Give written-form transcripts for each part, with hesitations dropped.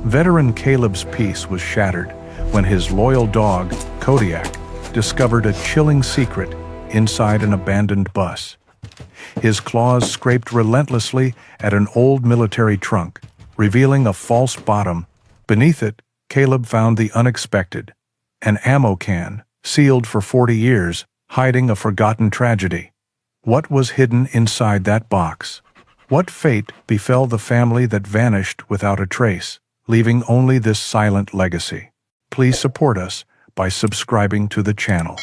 Veteran Caleb's peace was shattered when his loyal dog, Kodiak, discovered a chilling secret inside an abandoned bus. His claws scraped relentlessly at an old military trunk, revealing a false bottom. Beneath it, Caleb found the unexpected: an ammo can, sealed for 40 years, hiding a forgotten tragedy. What was hidden inside that box? What fate befell the family that vanished without a trace, leaving only this silent legacy? Please support us by subscribing to the channel.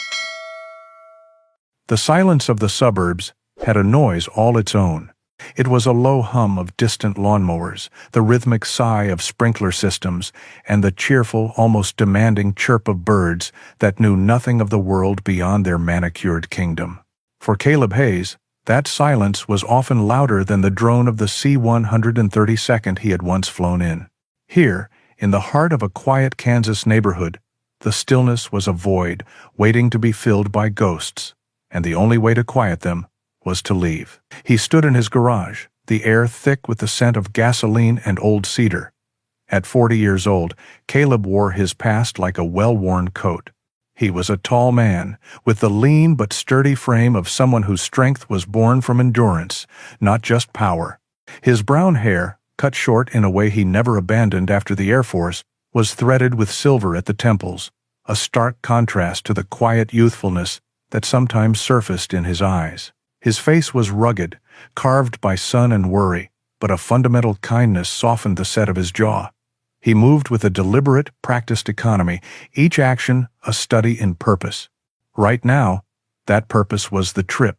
The silence of the suburbs had a noise all its own. It was a low hum of distant lawnmowers, the rhythmic sigh of sprinkler systems, and the cheerful, almost demanding chirp of birds that knew nothing of the world beyond their manicured kingdom. For Caleb Hayes, that silence was often louder than the drone of the C-132nd he had once flown in. Here, in the heart of a quiet Kansas neighborhood, the stillness was a void waiting to be filled by ghosts, and the only way to quiet them was to leave. He stood in his garage, the air thick with the scent of gasoline and old cedar. At 40 years old, Caleb wore his past like a well-worn coat. He was a tall man, with the lean but sturdy frame of someone whose strength was born from endurance, not just power. His brown hair, cut short in a way he never abandoned after the Air Force, was threaded with silver at the temples, a stark contrast to the quiet youthfulness that sometimes surfaced in his eyes. His face was rugged, carved by sun and worry, but a fundamental kindness softened the set of his jaw. He moved with a deliberate, practiced economy, each action a study in purpose. Right now, that purpose was the trip.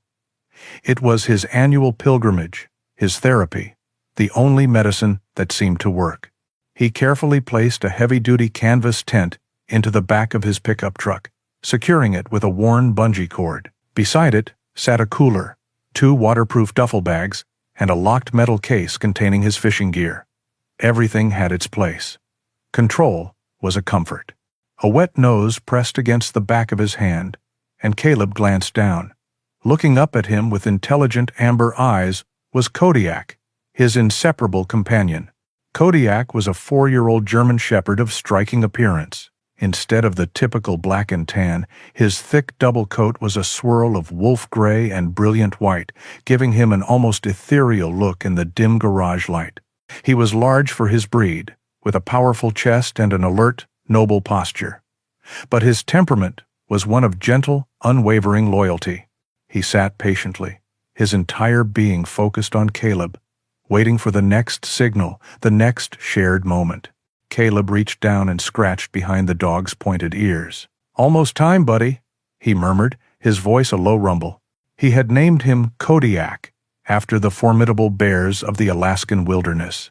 It was his annual pilgrimage, his therapy, the only medicine that seemed to work. He carefully placed a heavy-duty canvas tent into the back of his pickup truck, securing it with a worn bungee cord. Beside it sat a cooler, 2 waterproof duffel bags, and a locked metal case containing his fishing gear. Everything had its place. Control was a comfort. A wet nose pressed against the back of his hand, and Caleb glanced down. Looking up at him with intelligent amber eyes was Kodiak, his inseparable companion. Kodiak was a 4-year-old German shepherd of striking appearance. Instead of the typical black and tan, his thick double coat was a swirl of wolf gray and brilliant white, giving him an almost ethereal look in the dim garage light. He was large for his breed, with a powerful chest and an alert, noble posture. But his temperament was one of gentle, unwavering loyalty. He sat patiently, his entire being focused on Caleb, waiting for the next signal, the next shared moment. Caleb reached down and scratched behind the dog's pointed ears. "Almost time, buddy," he murmured, his voice a low rumble. He had named him Kodiak, after the formidable bears of the Alaskan wilderness.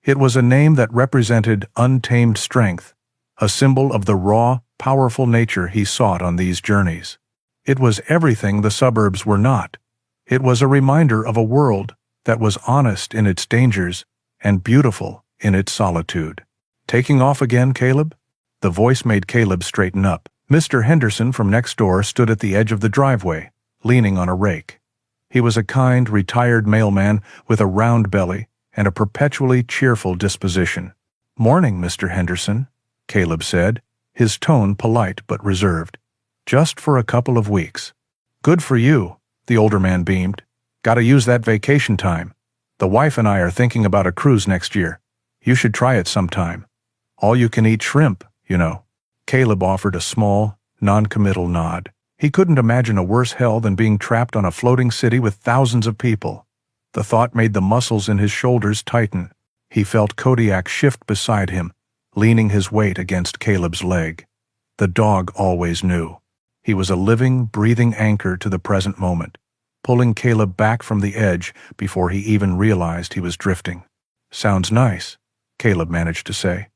It was a name that represented untamed strength, a symbol of the raw, powerful nature he sought on these journeys. It was everything the suburbs were not. It was a reminder of a world that was honest in its dangers and beautiful in its solitude. "Taking off again, Caleb?" The voice made Caleb straighten up. Mr. Henderson from next door stood at the edge of the driveway, leaning on a rake. He was a kind, retired mailman with a round belly and a perpetually cheerful disposition. "Morning, Mr. Henderson," Caleb said, his tone polite but reserved. "Just for a couple of weeks." "Good for you," the older man beamed. "Gotta use that vacation time. The wife and I are thinking about a cruise next year. You should try it sometime. All-you-can-eat shrimp, you know." Caleb offered a small, non-committal nod. He couldn't imagine a worse hell than being trapped on a floating city with thousands of people. The thought made the muscles in his shoulders tighten. He felt Kodiak shift beside him, leaning his weight against Caleb's leg. The dog always knew. He was a living, breathing anchor to the present moment, pulling Caleb back from the edge before he even realized he was drifting. "Sounds nice," Caleb managed to say.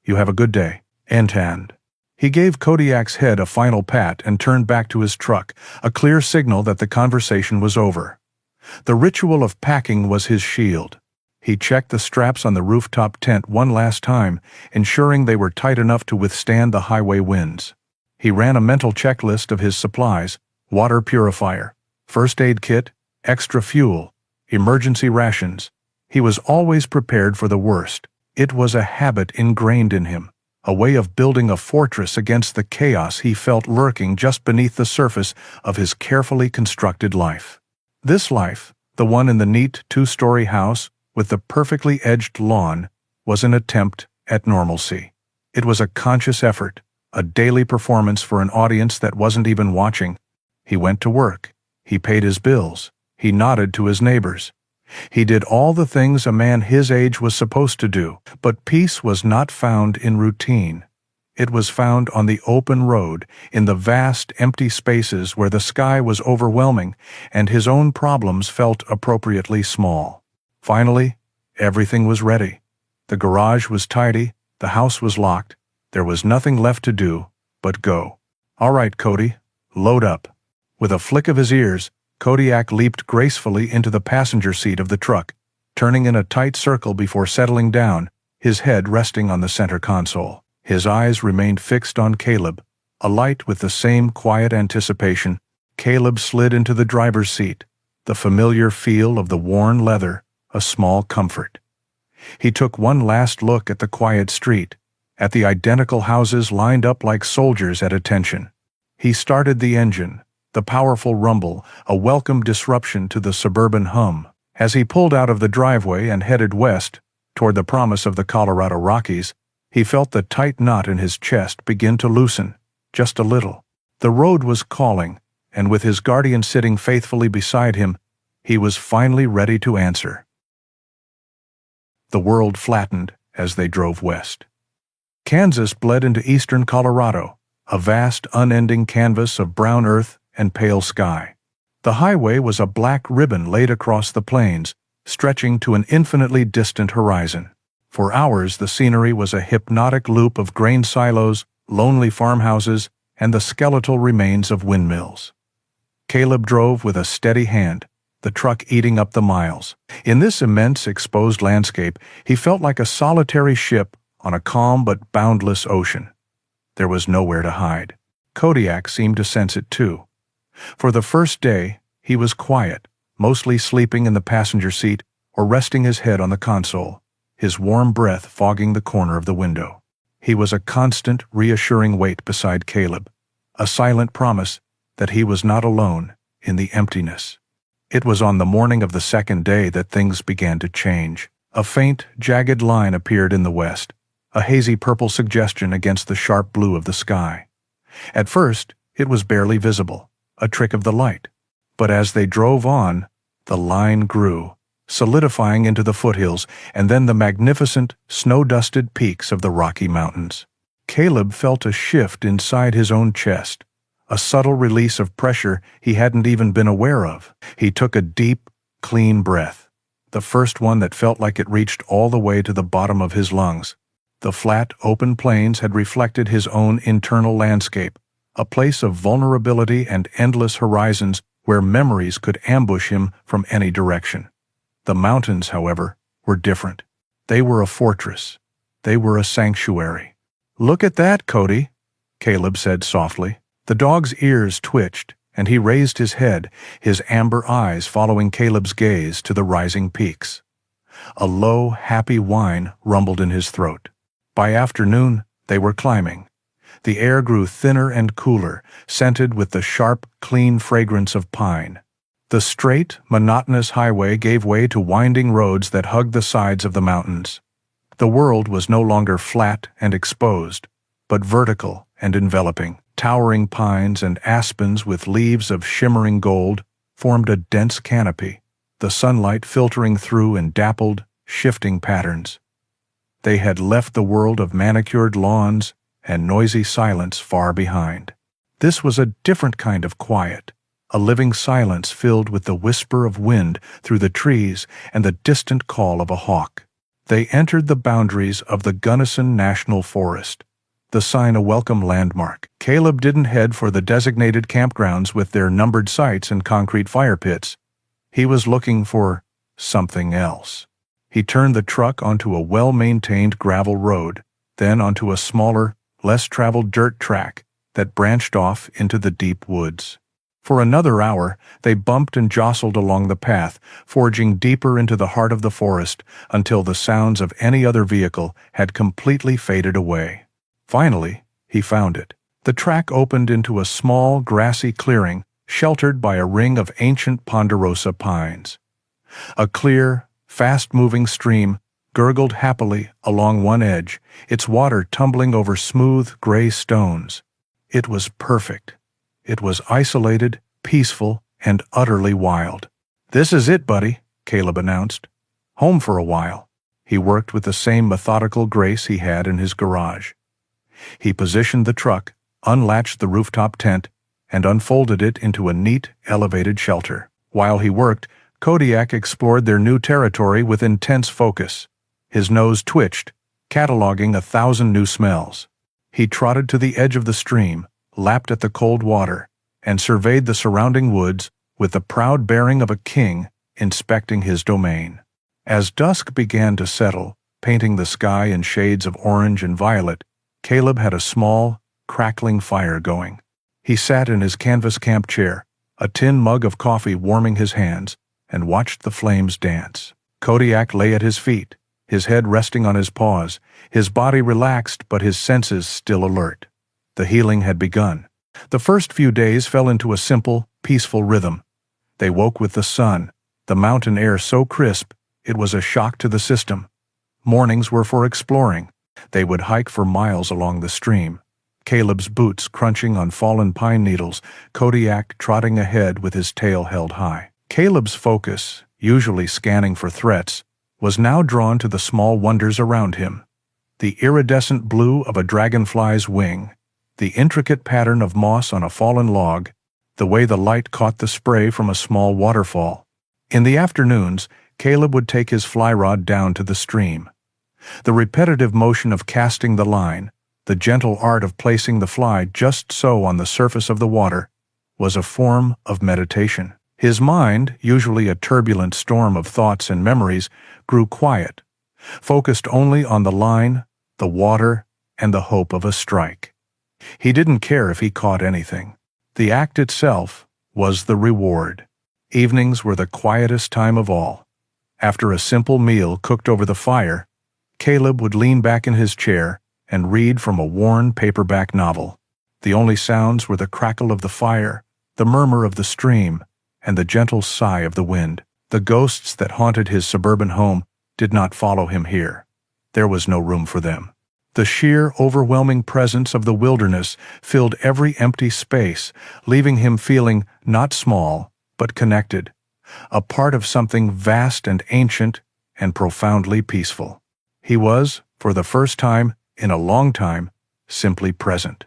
"You have a good day." End. He gave Kodiak's head a final pat and turned back to his truck, a clear signal that the conversation was over. The ritual of packing was his shield. He checked the straps on the rooftop tent one last time, ensuring they were tight enough to withstand the highway winds. He ran a mental checklist of his supplies: water purifier, first aid kit, extra fuel, emergency rations. He was always prepared for the worst, It was a habit ingrained in him, a way of building a fortress against the chaos he felt lurking just beneath the surface of his carefully constructed life. This life, the one in the neat two-story house with the perfectly edged lawn, was an attempt at normalcy. It was a conscious effort, a daily performance for an audience that wasn't even watching. He went to work. He paid his bills. He nodded to his neighbors. He did all the things a man his age was supposed to do, but peace was not found in routine. It was found on the open road, in the vast, empty spaces where the sky was overwhelming and his own problems felt appropriately small. Finally, everything was ready. The garage was tidy, the house was locked. There was nothing left to do but go. "All right, Cody, load up." With a flick of his ears, Kodiak leaped gracefully into the passenger seat of the truck, turning in a tight circle before settling down, his head resting on the center console. His eyes remained fixed on Caleb, alight with the same quiet anticipation. Caleb slid into the driver's seat, the familiar feel of the worn leather, a small comfort. He took one last look at the quiet street, at the identical houses lined up like soldiers at attention. He started the engine, the powerful rumble, a welcome disruption to the suburban hum. As he pulled out of the driveway and headed west, toward the promise of the Colorado Rockies, he felt the tight knot in his chest begin to loosen, just a little. The road was calling, and with his guardian sitting faithfully beside him, he was finally ready to answer. The world flattened as they drove west. Kansas bled into eastern Colorado, a vast, unending canvas of brown earth and pale sky. The highway was a black ribbon laid across the plains, stretching to an infinitely distant horizon. For hours the scenery was a hypnotic loop of grain silos, lonely farmhouses, and the skeletal remains of windmills. Caleb drove with a steady hand, the truck eating up the miles. In this immense, exposed landscape, he felt like a solitary ship on a calm but boundless ocean. There was nowhere to hide. Kodiak seemed to sense it too. For the first day, he was quiet, mostly sleeping in the passenger seat or resting his head on the console, his warm breath fogging the corner of the window. He was a constant, reassuring weight beside Caleb, a silent promise that he was not alone in the emptiness. It was on the morning of the second day that things began to change. A faint, jagged line appeared in the west, a hazy purple suggestion against the sharp blue of the sky. At first, it was barely visible, a trick of the light. But as they drove on, the line grew, solidifying into the foothills and then the magnificent, snow-dusted peaks of the Rocky Mountains. Caleb felt a shift inside his own chest, a subtle release of pressure he hadn't even been aware of. He took a deep, clean breath, the first one that felt like it reached all the way to the bottom of his lungs. The flat, open plains had reflected his own internal landscape, a place of vulnerability and endless horizons where memories could ambush him from any direction. The mountains, however, were different. They were a fortress. They were a sanctuary. "Look at that, Cody," Caleb said softly. The dog's ears twitched, and he raised his head, his amber eyes following Caleb's gaze to the rising peaks. A low, happy whine rumbled in his throat. By afternoon, they were climbing. The air grew thinner and cooler, scented with the sharp, clean fragrance of pine. The straight, monotonous highway gave way to winding roads that hugged the sides of the mountains. The world was no longer flat and exposed, but vertical and enveloping. Towering pines and aspens with leaves of shimmering gold formed a dense canopy, the sunlight filtering through in dappled, shifting patterns. They had left the world of manicured lawns and noisy silence far behind. This was a different kind of quiet, a living silence filled with the whisper of wind through the trees and the distant call of a hawk. They entered the boundaries of the Gunnison National Forest, the sign a welcome landmark. Caleb didn't head for the designated campgrounds with their numbered sites and concrete fire pits. He was looking for something else. He turned the truck onto a well-maintained gravel road, then onto a smaller, less traveled dirt track that branched off into the deep woods. For another hour, they bumped and jostled along the path, forging deeper into the heart of the forest until the sounds of any other vehicle had completely faded away. Finally, he found it. The track opened into a small, grassy clearing sheltered by a ring of ancient ponderosa pines. A clear, fast-moving stream gurgled happily along one edge, its water tumbling over smooth, gray stones. It was perfect. It was isolated, peaceful, and utterly wild. "This is it, buddy," Caleb announced. "Home for a while." He worked with the same methodical grace he had in his garage. He positioned the truck, unlatched the rooftop tent, and unfolded it into a neat, elevated shelter. While he worked, Kodiak explored their new territory with intense focus. His nose twitched, cataloging 1,000 new smells. He trotted to the edge of the stream, lapped at the cold water, and surveyed the surrounding woods with the proud bearing of a king inspecting his domain. As dusk began to settle, painting the sky in shades of orange and violet, Caleb had a small, crackling fire going. He sat in his canvas camp chair, a tin mug of coffee warming his hands, and watched the flames dance. Kodiak lay at his feet, his head resting on his paws, his body relaxed but his senses still alert. The healing had begun. The first few days fell into a simple, peaceful rhythm. They woke with the sun, the mountain air so crisp it was a shock to the system. Mornings were for exploring. They would hike for miles along the stream, Caleb's boots crunching on fallen pine needles, Kodiak trotting ahead with his tail held high. Caleb's focus, usually scanning for threats, was now drawn to the small wonders around him. The iridescent blue of a dragonfly's wing, the intricate pattern of moss on a fallen log, the way the light caught the spray from a small waterfall. In the afternoons, Caleb would take his fly rod down to the stream. The repetitive motion of casting the line, the gentle art of placing the fly just so on the surface of the water, was a form of meditation. His mind, usually a turbulent storm of thoughts and memories, grew quiet, focused only on the line, the water, and the hope of a strike. He didn't care if he caught anything. The act itself was the reward. Evenings were the quietest time of all. After a simple meal cooked over the fire, Caleb would lean back in his chair and read from a worn paperback novel. The only sounds were the crackle of the fire, the murmur of the stream, and the gentle sigh of the wind. The ghosts that haunted his suburban home did not follow him here. There was no room for them. The sheer, overwhelming presence of the wilderness filled every empty space, leaving him feeling not small, but connected, a part of something vast and ancient and profoundly peaceful. He was, for the first time in a long time, simply present.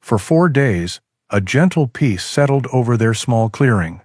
For 4 days, a gentle peace settled over their small clearing.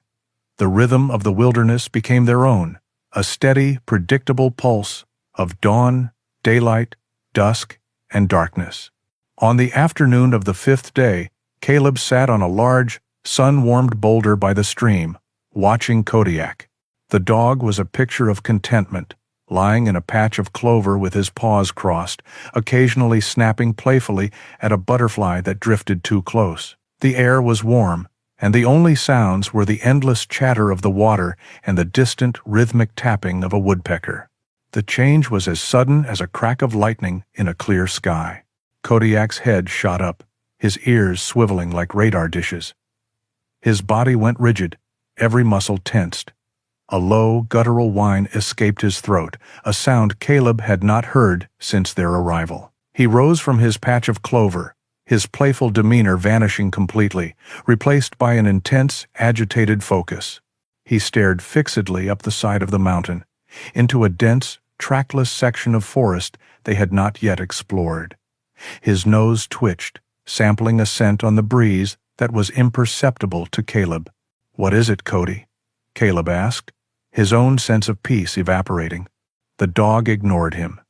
The rhythm of the wilderness became their own, a steady, predictable pulse of dawn, daylight, dusk, and darkness. On the afternoon of the 5th day, Caleb sat on a large, sun-warmed boulder by the stream, watching Kodiak. The dog was a picture of contentment, lying in a patch of clover with his paws crossed, occasionally snapping playfully at a butterfly that drifted too close. The air was warm, and the only sounds were the endless chatter of the water and the distant, rhythmic tapping of a woodpecker. The change was as sudden as a crack of lightning in a clear sky. Kodiak's head shot up, his ears swiveling like radar dishes. His body went rigid, every muscle tensed. A low, guttural whine escaped his throat, a sound Caleb had not heard since their arrival. He rose from his patch of clover, his playful demeanor vanishing completely, replaced by an intense, agitated focus. He stared fixedly up the side of the mountain, into a dense, trackless section of forest they had not yet explored. His nose twitched, sampling a scent on the breeze that was imperceptible to Caleb. "What is it, Cody?" Caleb asked, his own sense of peace evaporating. The dog ignored him.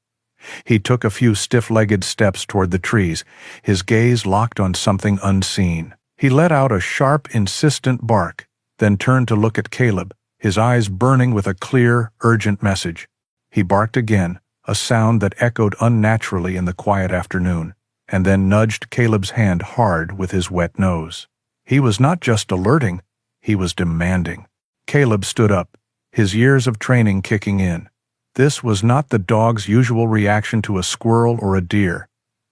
He took a few stiff-legged steps toward the trees, his gaze locked on something unseen. He let out a sharp, insistent bark, then turned to look at Caleb, his eyes burning with a clear, urgent message. He barked again, a sound that echoed unnaturally in the quiet afternoon, and then nudged Caleb's hand hard with his wet nose. He was not just alerting, he was demanding. Caleb stood up, his years of training kicking in. This was not the dog's usual reaction to a squirrel or a deer.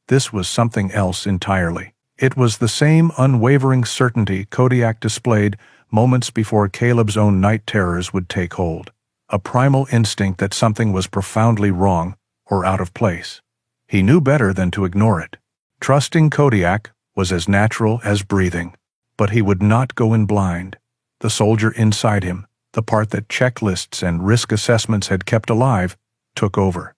This was something else entirely. It was the same unwavering certainty Kodiak displayed moments before Caleb's own night terrors would take hold. A primal instinct that something was profoundly wrong or out of place. He knew better than to ignore it. Trusting Kodiak was as natural as breathing. But he would not go in blind. The soldier inside him, the part that checklists and risk assessments had kept alive, took over.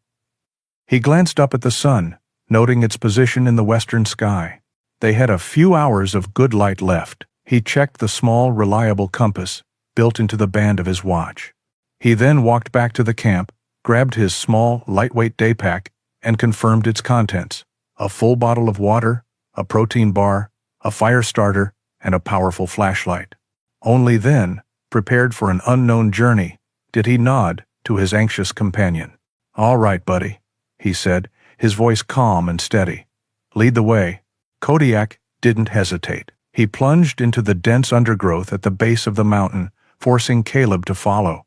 He glanced up at the sun, noting its position in the western sky. They had a few hours of good light left. He checked the small, reliable compass built into the band of his watch. He then walked back to the camp, grabbed his small, lightweight day pack, and confirmed its contents: a full bottle of water, a protein bar, a fire starter, and a powerful flashlight. Only then, prepared for an unknown journey, did he nod to his anxious companion. "All right, buddy," he said, his voice calm and steady. "Lead the way." Kodiak didn't hesitate. He plunged into the dense undergrowth at the base of the mountain, forcing Caleb to follow.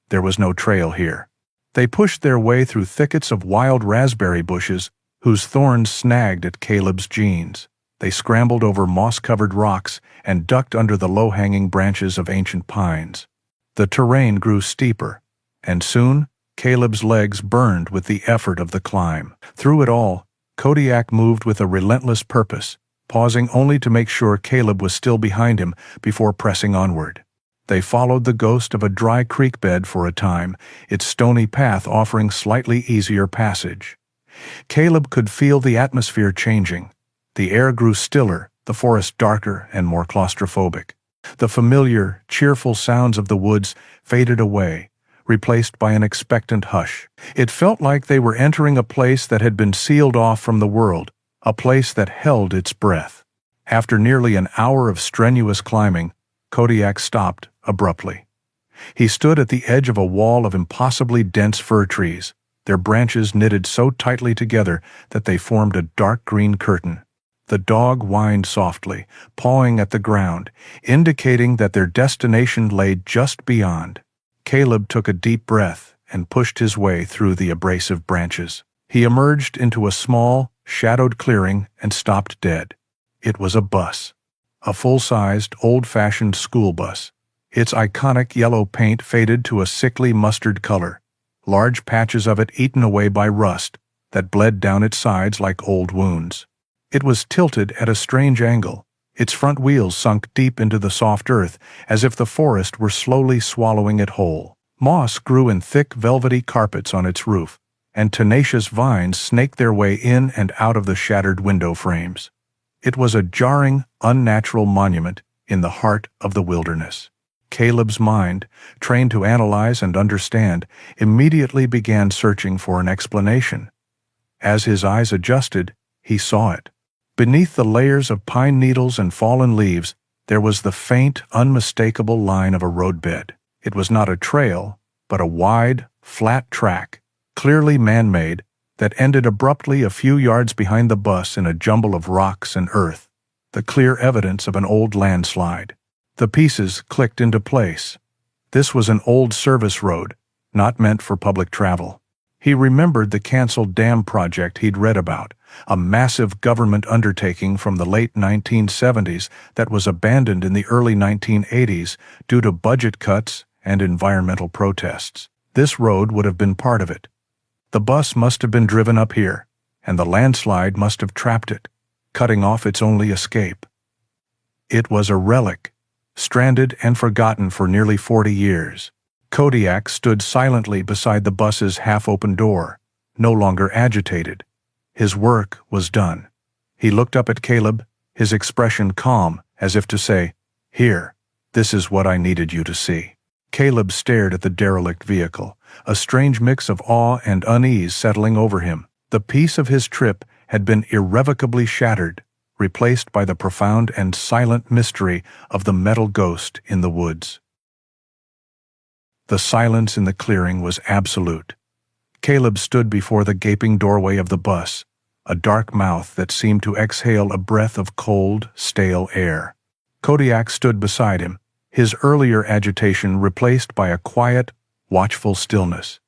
There was no trail here. They pushed their way through thickets of wild raspberry bushes whose thorns snagged at Caleb's jeans. They scrambled over moss-covered rocks and ducked under the low-hanging branches of ancient pines. The terrain grew steeper, and soon Caleb's legs burned with the effort of the climb. Through it all, Kodiak moved with a relentless purpose, pausing only to make sure Caleb was still behind him before pressing onward. They followed the ghost of a dry creek bed for a time, its stony path offering slightly easier passage. Caleb could feel the atmosphere changing. The air grew stiller, the forest darker and more claustrophobic. The familiar, cheerful sounds of the woods faded away, replaced by an expectant hush. It felt like they were entering a place that had been sealed off from the world, a place that held its breath. After nearly an hour of strenuous climbing, Kodiak stopped abruptly. He stood at the edge of a wall of impossibly dense fir trees, their branches knitted so tightly together that they formed a dark green curtain. The dog whined softly, pawing at the ground, indicating that their destination lay just beyond. Caleb took a deep breath and pushed his way through the abrasive branches. He emerged into a small, shadowed clearing and stopped dead. It was a bus. A full-sized, old-fashioned school bus. Its iconic yellow paint faded to a sickly mustard color, large patches of it eaten away by rust that bled down its sides like old wounds. It was tilted at a strange angle, its front wheels sunk deep into the soft earth as if the forest were slowly swallowing it whole. Moss grew in thick velvety carpets on its roof, and tenacious vines snaked their way in and out of the shattered window frames. It was a jarring, unnatural monument in the heart of the wilderness. Caleb's mind, trained to analyze and understand, immediately began searching for an explanation. As his eyes adjusted, he saw it. Beneath the layers of pine needles and fallen leaves, there was the faint, unmistakable line of a roadbed. It was not a trail, but a wide, flat track, clearly man-made, that ended abruptly a few yards behind the bus in a jumble of rocks and earth, the clear evidence of an old landslide. The pieces clicked into place. This was an old service road, not meant for public travel. He remembered the canceled dam project he'd read about, a massive government undertaking from the late 1970s that was abandoned in the early 1980s due to budget cuts and environmental protests. This road would have been part of it. The bus must have been driven up here, and the landslide must have trapped it, cutting off its only escape. It was a relic, stranded and forgotten for nearly 40 years. Kodiak stood silently beside the bus's half-open door, no longer agitated. His work was done. He looked up at Caleb, his expression calm, as if to say, "Here, this is what I needed you to see." Caleb stared at the derelict vehicle, a strange mix of awe and unease settling over him. The peace of his trip had been irrevocably shattered, replaced by the profound and silent mystery of the metal ghost in the woods. The silence in the clearing was absolute. Caleb stood before the gaping doorway of the bus, a dark mouth that seemed to exhale a breath of cold, stale air. Kodiak stood beside him, his earlier agitation replaced by a quiet, watchful stillness.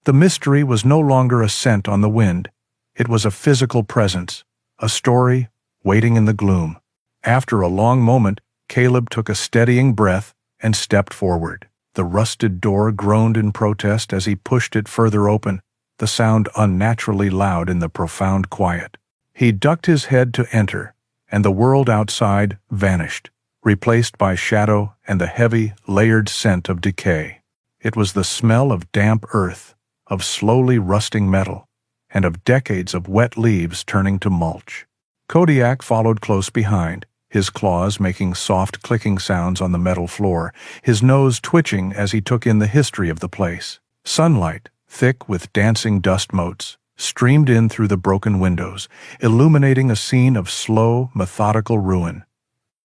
The mystery was no longer a scent on the wind. It was a physical presence, a story waiting in the gloom. After a long moment, Caleb took a steadying breath and stepped forward. The rusted door groaned in protest as he pushed it further open, the sound unnaturally loud in the profound quiet. He ducked his head to enter, and the world outside vanished, replaced by shadow and the heavy, layered scent of decay. It was the smell of damp earth, of slowly rusting metal, and of decades of wet leaves turning to mulch. Kodiak followed close behind, his claws making soft clicking sounds on the metal floor, his nose twitching as he took in the history of the place. Sunlight, thick with dancing dust motes, streamed in through the broken windows, illuminating a scene of slow, methodical ruin.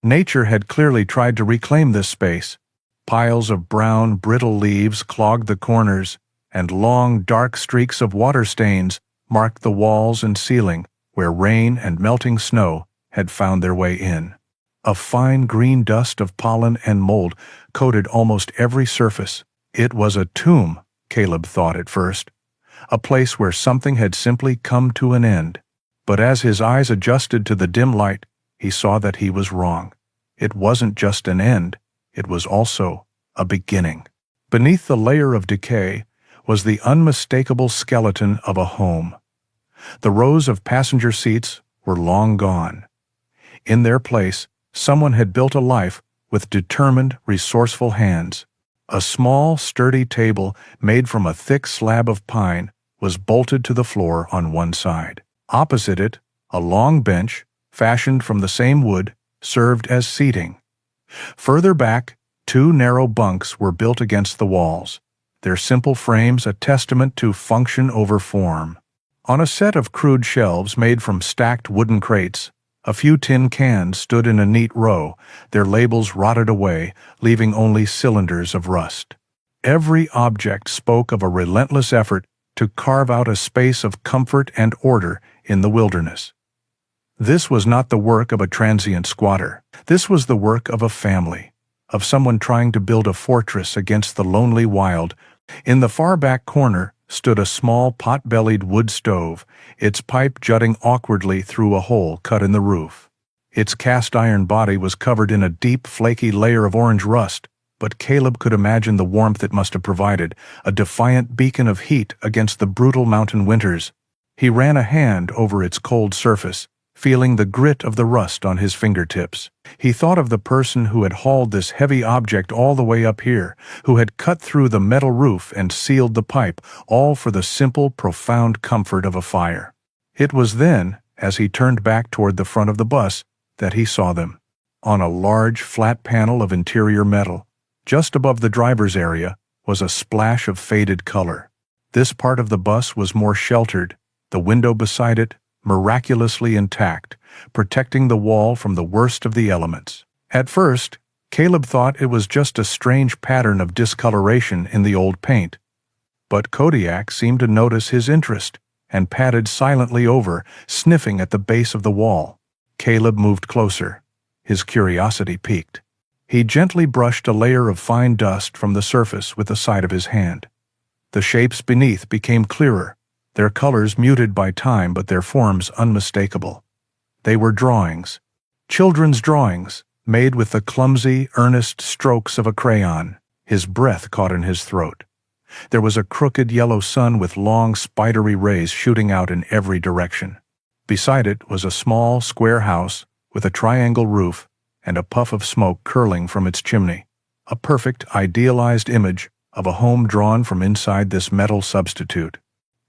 Nature had clearly tried to reclaim this space. Piles of brown, brittle leaves clogged the corners, and long, dark streaks of water stains marked the walls and ceiling where rain and melting snow had found their way in. A fine green dust of pollen and mold coated almost every surface. It was a tomb, Caleb thought at first, a place where something had simply come to an end. But as his eyes adjusted to the dim light, he saw that he was wrong. It wasn't just an end, it was also a beginning. Beneath the layer of decay was the unmistakable skeleton of a home. The rows of passenger seats were long gone. In their place, someone had built a life with determined, resourceful hands. A small, sturdy table made from a thick slab of pine was bolted to the floor on one side. Opposite it, a long bench, fashioned from the same wood, served as seating. Further back, two narrow bunks were built against the walls, their simple frames a testament to function over form. On a set of crude shelves made from stacked wooden crates, a few tin cans stood in a neat row, their labels rotted away, leaving only cylinders of rust. Every object spoke of a relentless effort to carve out a space of comfort and order in the wilderness. This was not the work of a transient squatter. This was the work of a family, of someone trying to build a fortress against the lonely wild. In the far back corner stood a small pot-bellied wood stove, its pipe jutting awkwardly through a hole cut in the roof. Its cast-iron body was covered in a deep, flaky layer of orange rust, but Caleb could imagine the warmth it must have provided, a defiant beacon of heat against the brutal mountain winters. He ran a hand over its cold surface, feeling the grit of the rust on his fingertips. He thought of the person who had hauled this heavy object all the way up here, who had cut through the metal roof and sealed the pipe, all for the simple, profound comfort of a fire. It was then, as he turned back toward the front of the bus, that he saw them. On a large, flat panel of interior metal, just above the driver's area, was a splash of faded color. This part of the bus was more sheltered, the window beside it miraculously intact, protecting the wall from the worst of the elements. At first, Caleb thought it was just a strange pattern of discoloration in the old paint. But Kodiak seemed to notice his interest and padded silently over, sniffing at the base of the wall. Caleb moved closer, his curiosity piqued. He gently brushed a layer of fine dust from the surface with the side of his hand. The shapes beneath became clearer, their colors muted by time but their forms unmistakable. They were drawings, children's drawings, made with the clumsy, earnest strokes of a crayon. His breath caught in his throat. There was a crooked yellow sun with long, spidery rays shooting out in every direction. Beside it was a small, square house with a triangle roof and a puff of smoke curling from its chimney, a perfect, idealized image of a home drawn from inside this metal substitute.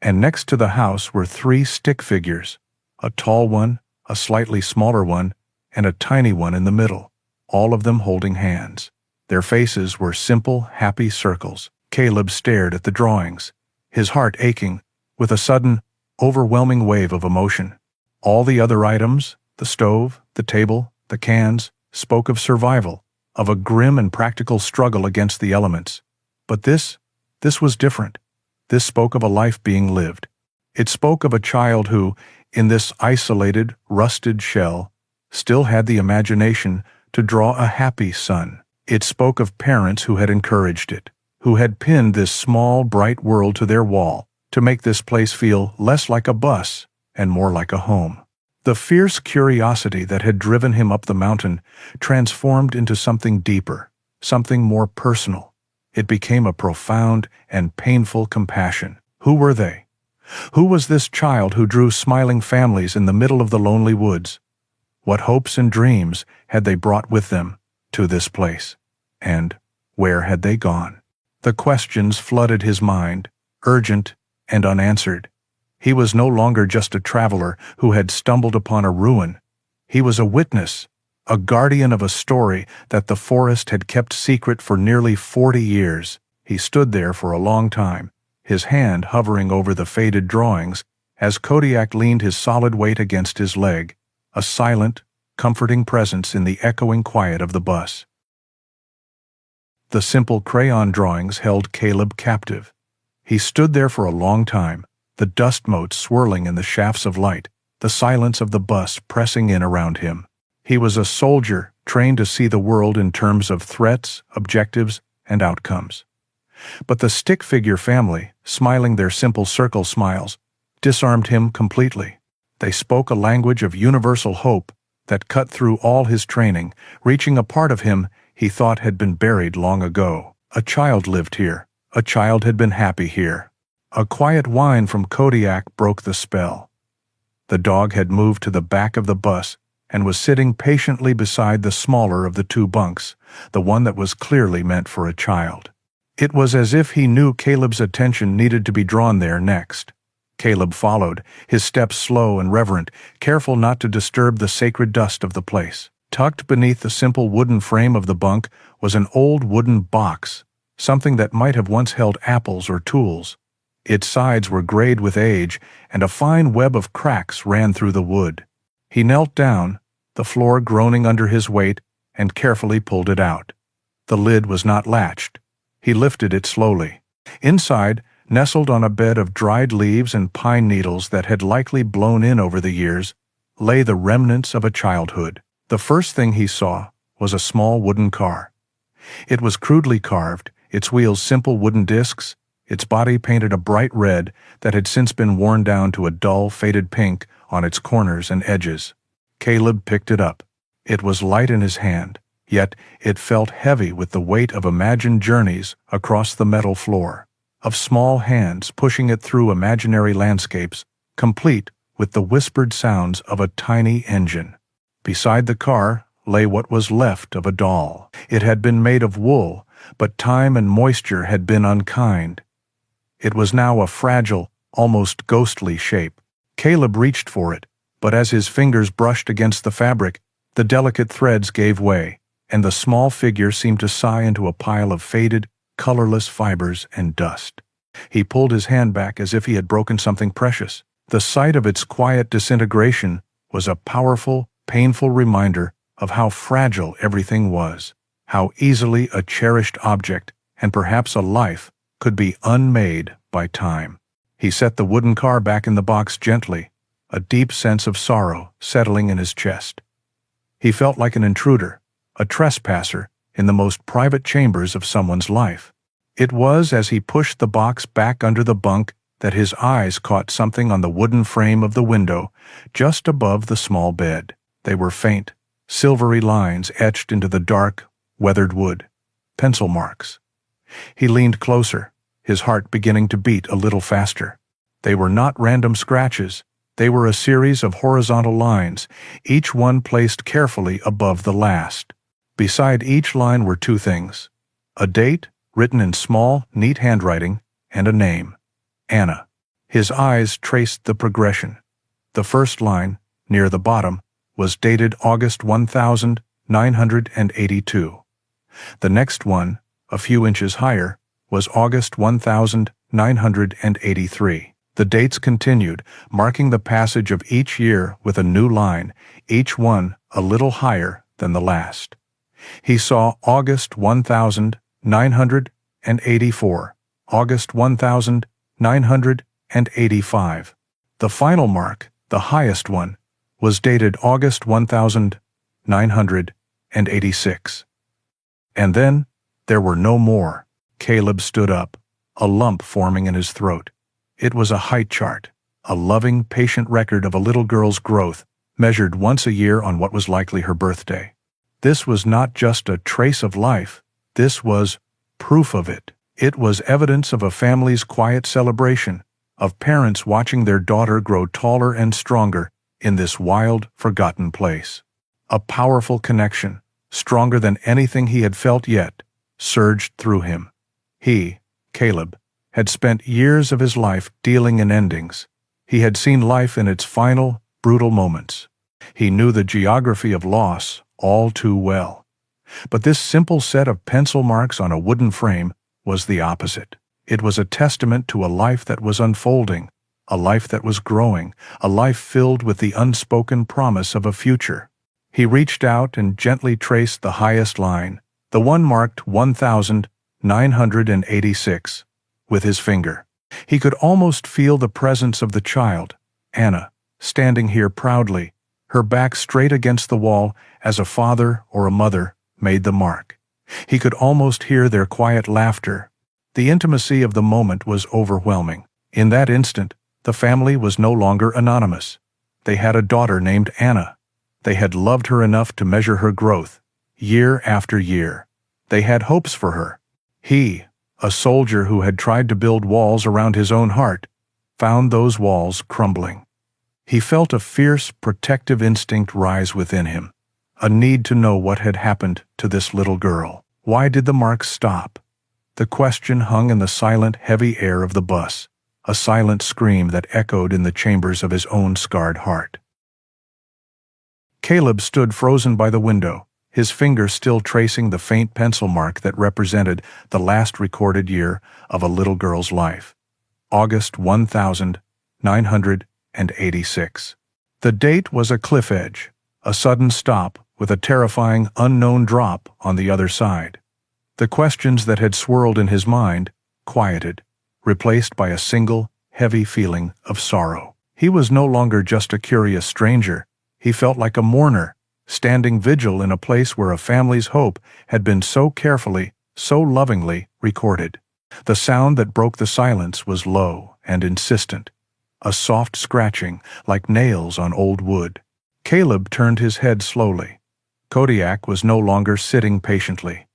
And next to the house were three stick figures, a tall one, a slightly smaller one, and a tiny one in the middle, all of them holding hands. Their faces were simple, happy circles. Caleb stared at the drawings, his heart aching, with a sudden, overwhelming wave of emotion. All the other items, the stove, the table, the cans, spoke of survival, of a grim and practical struggle against the elements. But this was different. This spoke of a life being lived. It spoke of a child who, in this isolated, rusted shell, still had the imagination to draw a happy sun. It spoke of parents who had encouraged it, who had pinned this small, bright world to their wall to make this place feel less like a bus and more like a home. The fierce curiosity that had driven him up the mountain transformed into something deeper, something more personal. It became a profound and painful compassion. Who were they? Who was this child who drew smiling families in the middle of the lonely woods? What hopes and dreams had they brought with them to this place? And where had they gone? The questions flooded his mind, urgent and unanswered. He was no longer just a traveler who had stumbled upon a ruin. He was a witness, a guardian of a story that the forest had kept secret for nearly 40 years. He stood there for a long time, his hand hovering over the faded drawings, as Kodiak leaned his solid weight against his leg, a silent, comforting presence in the echoing quiet of the bus. The simple crayon drawings held Caleb captive. He stood there for a long time, the dust motes swirling in the shafts of light, the silence of the bus pressing in around him. He was a soldier trained to see the world in terms of threats, objectives, and outcomes. But the stick figure family, smiling their simple circle smiles, disarmed him completely. They spoke a language of universal hope that cut through all his training, reaching a part of him he thought had been buried long ago. A child lived here. A child had been happy here. A quiet whine from Kodiak broke the spell. The dog had moved to the back of the bus and was sitting patiently beside the smaller of the two bunks, the one that was clearly meant for a child. It was as if he knew Caleb's attention needed to be drawn there next. Caleb followed, his steps slow and reverent, careful not to disturb the sacred dust of the place. Tucked beneath the simple wooden frame of the bunk was an old wooden box, something that might have once held apples or tools. Its sides were grayed with age, and a fine web of cracks ran through the wood. He knelt down, the floor groaning under his weight, and carefully pulled it out. The lid was not latched. He lifted it slowly. Inside, nestled on a bed of dried leaves and pine needles that had likely blown in over the years, lay the remnants of a childhood. The first thing he saw was a small wooden car. It was crudely carved, its wheels simple wooden discs, its body painted a bright red that had since been worn down to a dull, faded pink on its corners and edges. Caleb picked it up. It was light in his hand, yet it felt heavy with the weight of imagined journeys across the metal floor, of small hands pushing it through imaginary landscapes, complete with the whispered sounds of a tiny engine. Beside the car lay what was left of a doll. It had been made of wool, but time and moisture had been unkind. It was now a fragile, almost ghostly shape. Caleb reached for it, but as his fingers brushed against the fabric, the delicate threads gave way, and the small figure seemed to sigh into a pile of faded, colorless fibers and dust. He pulled his hand back as if he had broken something precious. The sight of its quiet disintegration was a powerful, painful reminder of how fragile everything was, how easily a cherished object, and perhaps a life, could be unmade by time. He set the wooden car back in the box gently, a deep sense of sorrow settling in his chest. He felt like an intruder, a trespasser in the most private chambers of someone's life. It was as he pushed the box back under the bunk that his eyes caught something on the wooden frame of the window just above the small bed. They were faint, silvery lines etched into the dark, weathered wood, pencil marks. He leaned closer, his heart beginning to beat a little faster. They were not random scratches. They were a series of horizontal lines, each one placed carefully above the last. Beside each line were two things: a date, written in small, neat handwriting, and a name, Anna. His eyes traced the progression. The first line, near the bottom, was dated August 1982. The next one, a few inches higher, was August 1983. The dates continued, marking the passage of each year with a new line, each one a little higher than the last. He saw August 1984, August 1985. The final mark, the highest one, was dated August 1986. 986. And then, there were no more. Caleb stood up, a lump forming in his throat. It was a height chart, a loving, patient record of a little girl's growth, measured once a year on what was likely her birthday. This was not just a trace of life, this was proof of it. It was evidence of a family's quiet celebration, of parents watching their daughter grow taller and stronger in this wild, forgotten place. A powerful connection, stronger than anything he had felt yet, surged through him. He, Caleb, had spent years of his life dealing in endings. He had seen life in its final, brutal moments. He knew the geography of loss all too well. But this simple set of pencil marks on a wooden frame was the opposite. It was a testament to a life that was unfolding, a life that was growing, a life filled with the unspoken promise of a future. He reached out and gently traced the highest line, the one marked 1986, with his finger. He could almost feel the presence of the child, Anna, standing here proudly, her back straight against the wall as a father or a mother made the mark. He could almost hear their quiet laughter. The intimacy of the moment was overwhelming. In that instant, the family was no longer anonymous. They had a daughter named Anna. They had loved her enough to measure her growth, year after year. They had hopes for her. He, a soldier who had tried to build walls around his own heart, found those walls crumbling. He felt a fierce, protective instinct rise within him, a need to know what had happened to this little girl. Why did the marks stop? The question hung in the silent, heavy air of the bus, a silent scream that echoed in the chambers of his own scarred heart. Caleb stood frozen by the window, his finger still tracing the faint pencil mark that represented the last recorded year of a little girl's life. August 1986. The date was a cliff edge, a sudden stop with a terrifying, unknown drop on the other side. The questions that had swirled in his mind quieted, replaced by a single, heavy feeling of sorrow. He was no longer just a curious stranger. He felt like a mourner, standing vigil in a place where a family's hope had been so carefully, so lovingly recorded. The sound that broke the silence was low and insistent, a soft scratching like nails on old wood. Caleb turned his head slowly. Kodiak was no longer sitting patiently.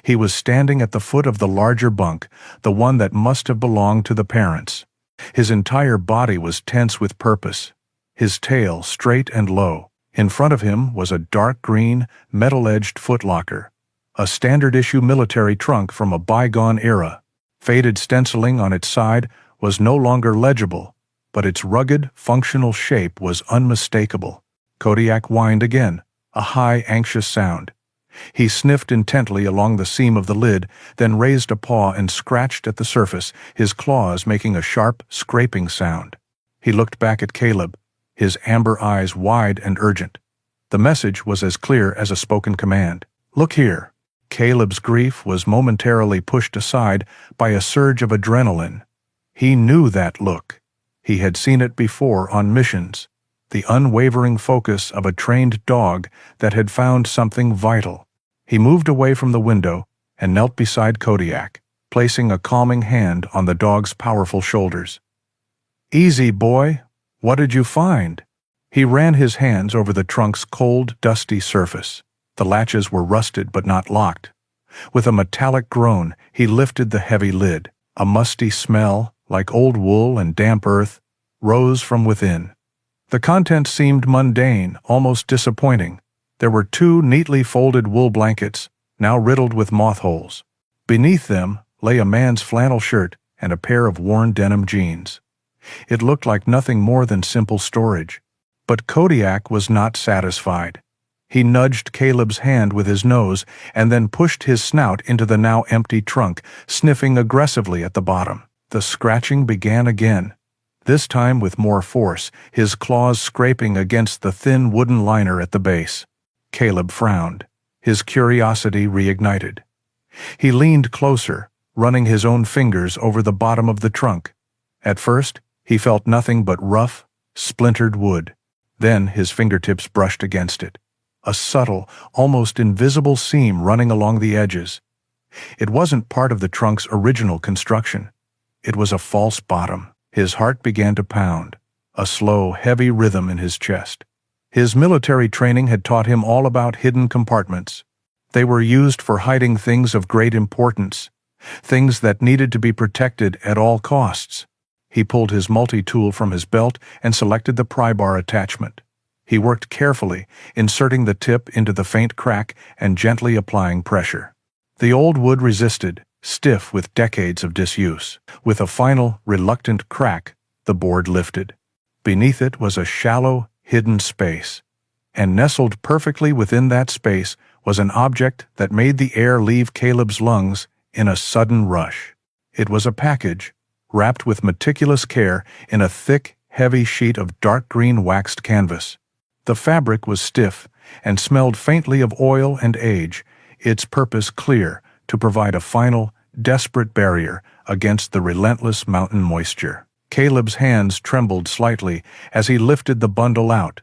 He was standing at the foot of the larger bunk, the one that must have belonged to the parents. His entire body was tense with purpose, his tail straight and low. In front of him was a dark green, metal-edged footlocker, a standard-issue military trunk from a bygone era. Faded stenciling on its side was no longer legible, but its rugged, functional shape was unmistakable. Kodiak whined again, a high, anxious sound. He sniffed intently along the seam of the lid, then raised a paw and scratched at the surface, his claws making a sharp, scraping sound. He looked back at Caleb, his amber eyes wide and urgent. The message was as clear as a spoken command. "Look here." Caleb's grief was momentarily pushed aside by a surge of adrenaline. He knew that look. He had seen it before on missions, the unwavering focus of a trained dog that had found something vital. He moved away from the window and knelt beside Kodiak, placing a calming hand on the dog's powerful shoulders. "Easy, boy. What did you find?" He ran his hands over the trunk's cold, dusty surface. The latches were rusted but not locked. With a metallic groan, he lifted the heavy lid. A musty smell, like old wool and damp earth, rose from within. The contents seemed mundane, almost disappointing. There were 2 neatly folded wool blankets, now riddled with moth holes. Beneath them lay a man's flannel shirt and a pair of worn denim jeans. It looked like nothing more than simple storage. But Kodiak was not satisfied. He nudged Caleb's hand with his nose and then pushed his snout into the now empty trunk, sniffing aggressively at the bottom. The scratching began again, this time with more force, his claws scraping against the thin wooden liner at the base. Caleb frowned, his curiosity reignited. He leaned closer, running his own fingers over the bottom of the trunk. At first, he felt nothing but rough, splintered wood. Then his fingertips brushed against it. a subtle, almost invisible seam running along the edges. It wasn't part of the trunk's original construction. It was a false bottom. His heart began to pound, a slow, heavy rhythm in his chest. His military training had taught him all about hidden compartments. They were used for hiding things of great importance, things that needed to be protected at all costs. He pulled his multi-tool from his belt and selected the pry bar attachment. He worked carefully, inserting the tip into the faint crack and gently applying pressure. The old wood resisted, stiff with decades of disuse. With a final, reluctant crack, the board lifted. Beneath it was a shallow, hidden space. And nestled perfectly within that space was an object that made the air leave Caleb's lungs in a sudden rush. It was a package, wrapped with meticulous care in a thick, heavy sheet of dark green waxed canvas. The fabric was stiff and smelled faintly of oil and age, its purpose clear, to provide a final, desperate barrier against the relentless mountain moisture. Caleb's hands trembled slightly as he lifted the bundle out.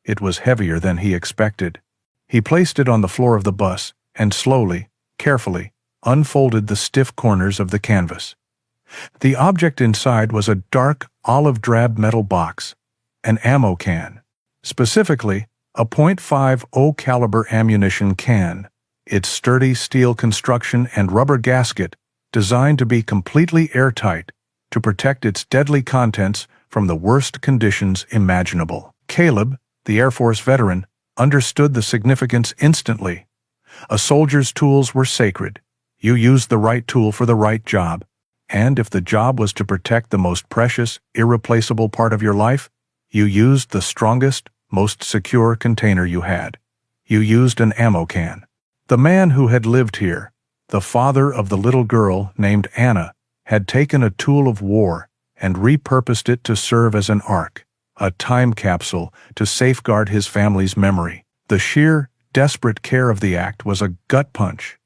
It was heavier than he expected. He placed it on the floor of the bus and slowly, carefully, unfolded the stiff corners of the canvas. The object inside was a dark, olive-drab metal box, an ammo can. Specifically, a .50 caliber ammunition can. Its sturdy steel construction and rubber gasket designed to be completely airtight to protect its deadly contents from the worst conditions imaginable. Caleb, the Air Force veteran, understood the significance instantly. A soldier's tools were sacred. You used the right tool for the right job. And if the job was to protect the most precious, irreplaceable part of your life, you used the strongest, most secure container you had. You used an ammo can. The man who had lived here, the father of the little girl named Anna, had taken a tool of war and repurposed it to serve as an ark, a time capsule to safeguard his family's memory. The sheer, desperate care of the act was a gut punch.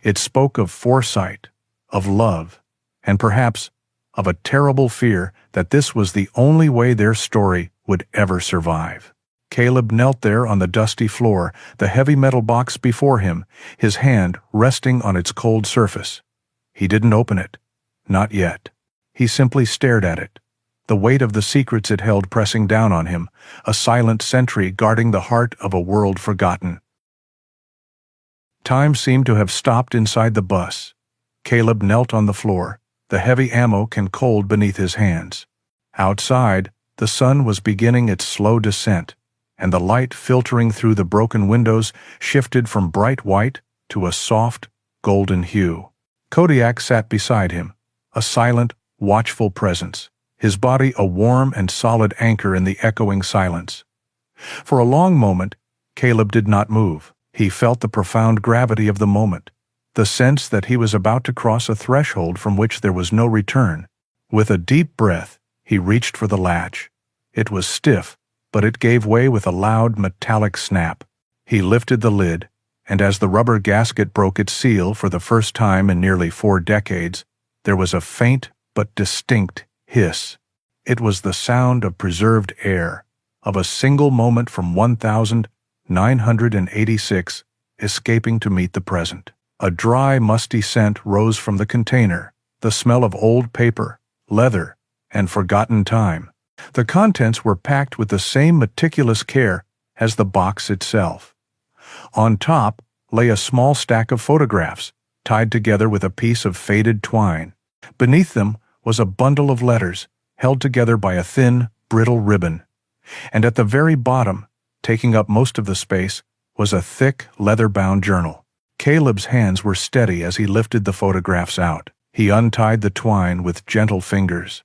It spoke of foresight, of love, and perhaps of a terrible fear that this was the only way their story would ever survive. Caleb knelt there on the dusty floor, the heavy metal box before him, his hand resting on its cold surface. He didn't open it. Not yet. He simply stared at it, the weight of the secrets it held pressing down on him, a silent sentry guarding the heart of a world forgotten. Time seemed to have stopped inside the bus. Caleb knelt on the floor, the heavy ammo can cold beneath his hands. Outside, the sun was beginning its slow descent, and the light filtering through the broken windows shifted from bright white to a soft, golden hue. Kodiak sat beside him, a silent, watchful presence, his body a warm and solid anchor in the echoing silence. For a long moment, Caleb did not move. He felt the profound gravity of the moment, the sense that he was about to cross a threshold from which there was no return. With a deep breath, he reached for the latch. It was stiff, but it gave way with a loud metallic snap. He lifted the lid, and as the rubber gasket broke its seal for the first time in nearly 4 decades, there was a faint but distinct hiss. It was the sound of preserved air, of a single moment from 1986 escaping to meet the present. A dry, musty scent rose from the container, the smell of old paper, leather, and forgotten time. The contents were packed with the same meticulous care as the box itself. On top lay a small stack of photographs, tied together with a piece of faded twine. Beneath them was a bundle of letters, held together by a thin, brittle ribbon. And at the very bottom, taking up most of the space, was a thick, leather-bound journal. Caleb's hands were steady as he lifted the photographs out. He untied the twine with gentle fingers.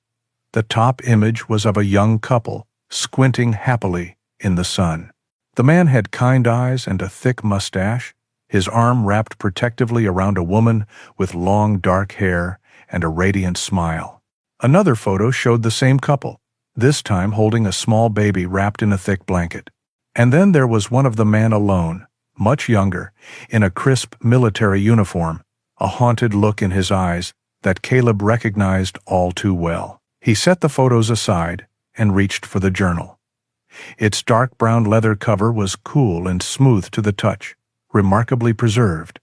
The top image was of a young couple, squinting happily in the sun. The man had kind eyes and a thick mustache, his arm wrapped protectively around a woman with long dark hair and a radiant smile. Another photo showed the same couple, this time holding a small baby wrapped in a thick blanket. And then there was one of the man alone, much younger, in a crisp military uniform, a haunted look in his eyes that Caleb recognized all too well. He set the photos aside and reached for the journal. Its dark brown leather cover was cool and smooth to the touch, remarkably preserved.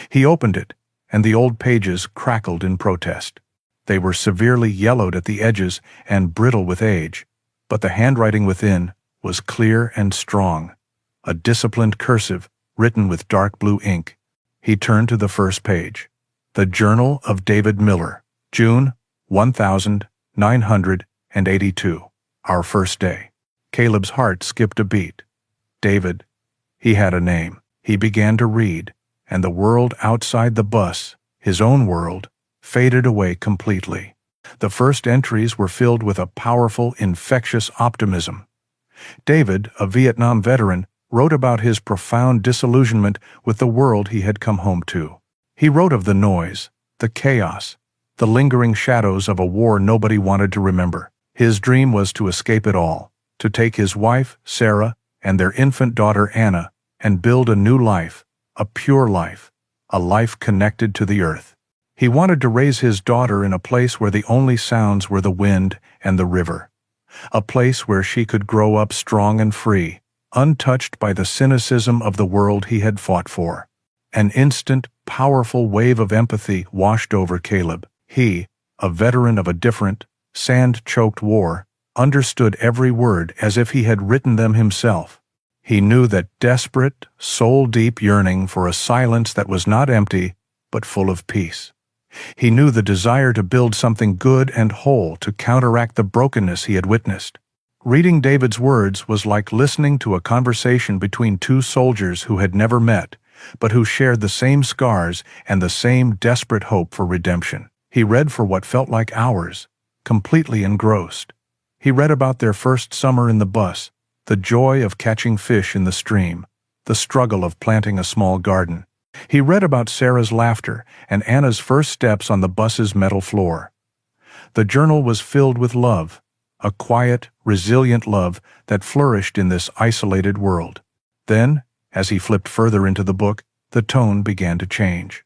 He opened it, and the old pages crackled in protest. They were severely yellowed at the edges and brittle with age, but the handwriting within was clear and strong, a disciplined cursive written with dark blue ink. He turned to the first page. The Journal of David Miller, June 1982, our first day. Caleb's heart skipped a beat. David. He had a name. He began to read, and the world outside the bus, his own world, faded away completely. The first entries were filled with a powerful, infectious optimism. David, a Vietnam veteran, wrote about his profound disillusionment with the world he had come home to. He wrote of the noise, the chaos, the lingering shadows of a war nobody wanted to remember. His dream was to escape it all, to take his wife, Sarah, and their infant daughter, Anna, and build a new life, a pure life, a life connected to the earth. He wanted to raise his daughter in a place where the only sounds were the wind and the river, a place where she could grow up strong and free, untouched by the cynicism of the world he had fought for. An instant, powerful wave of empathy washed over Caleb. He, a veteran of a different, sand-choked war, understood every word as if he had written them himself. He knew that desperate, soul-deep yearning for a silence that was not empty, but full of peace. He knew the desire to build something good and whole to counteract the brokenness he had witnessed. Reading David's words was like listening to a conversation between two soldiers who had never met, but who shared the same scars and the same desperate hope for redemption. He read for what felt like hours, completely engrossed. He read about their first summer in the bus, the joy of catching fish in the stream, the struggle of planting a small garden. He read about Sarah's laughter and Anna's first steps on the bus's metal floor. The journal was filled with love, a quiet, resilient love that flourished in this isolated world. Then, as he flipped further into the book, the tone began to change.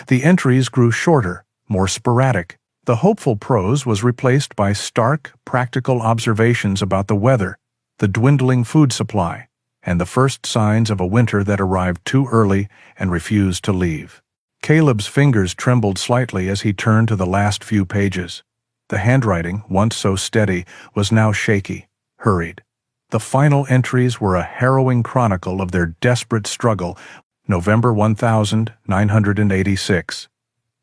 The entries grew shorter, more sporadic. The hopeful prose was replaced by stark, practical observations about the weather, the dwindling food supply, and the first signs of a winter that arrived too early and refused to leave. Caleb's fingers trembled slightly as he turned to the last few pages. The handwriting, once so steady, was now shaky, hurried. The final entries were a harrowing chronicle of their desperate struggle. November 1986.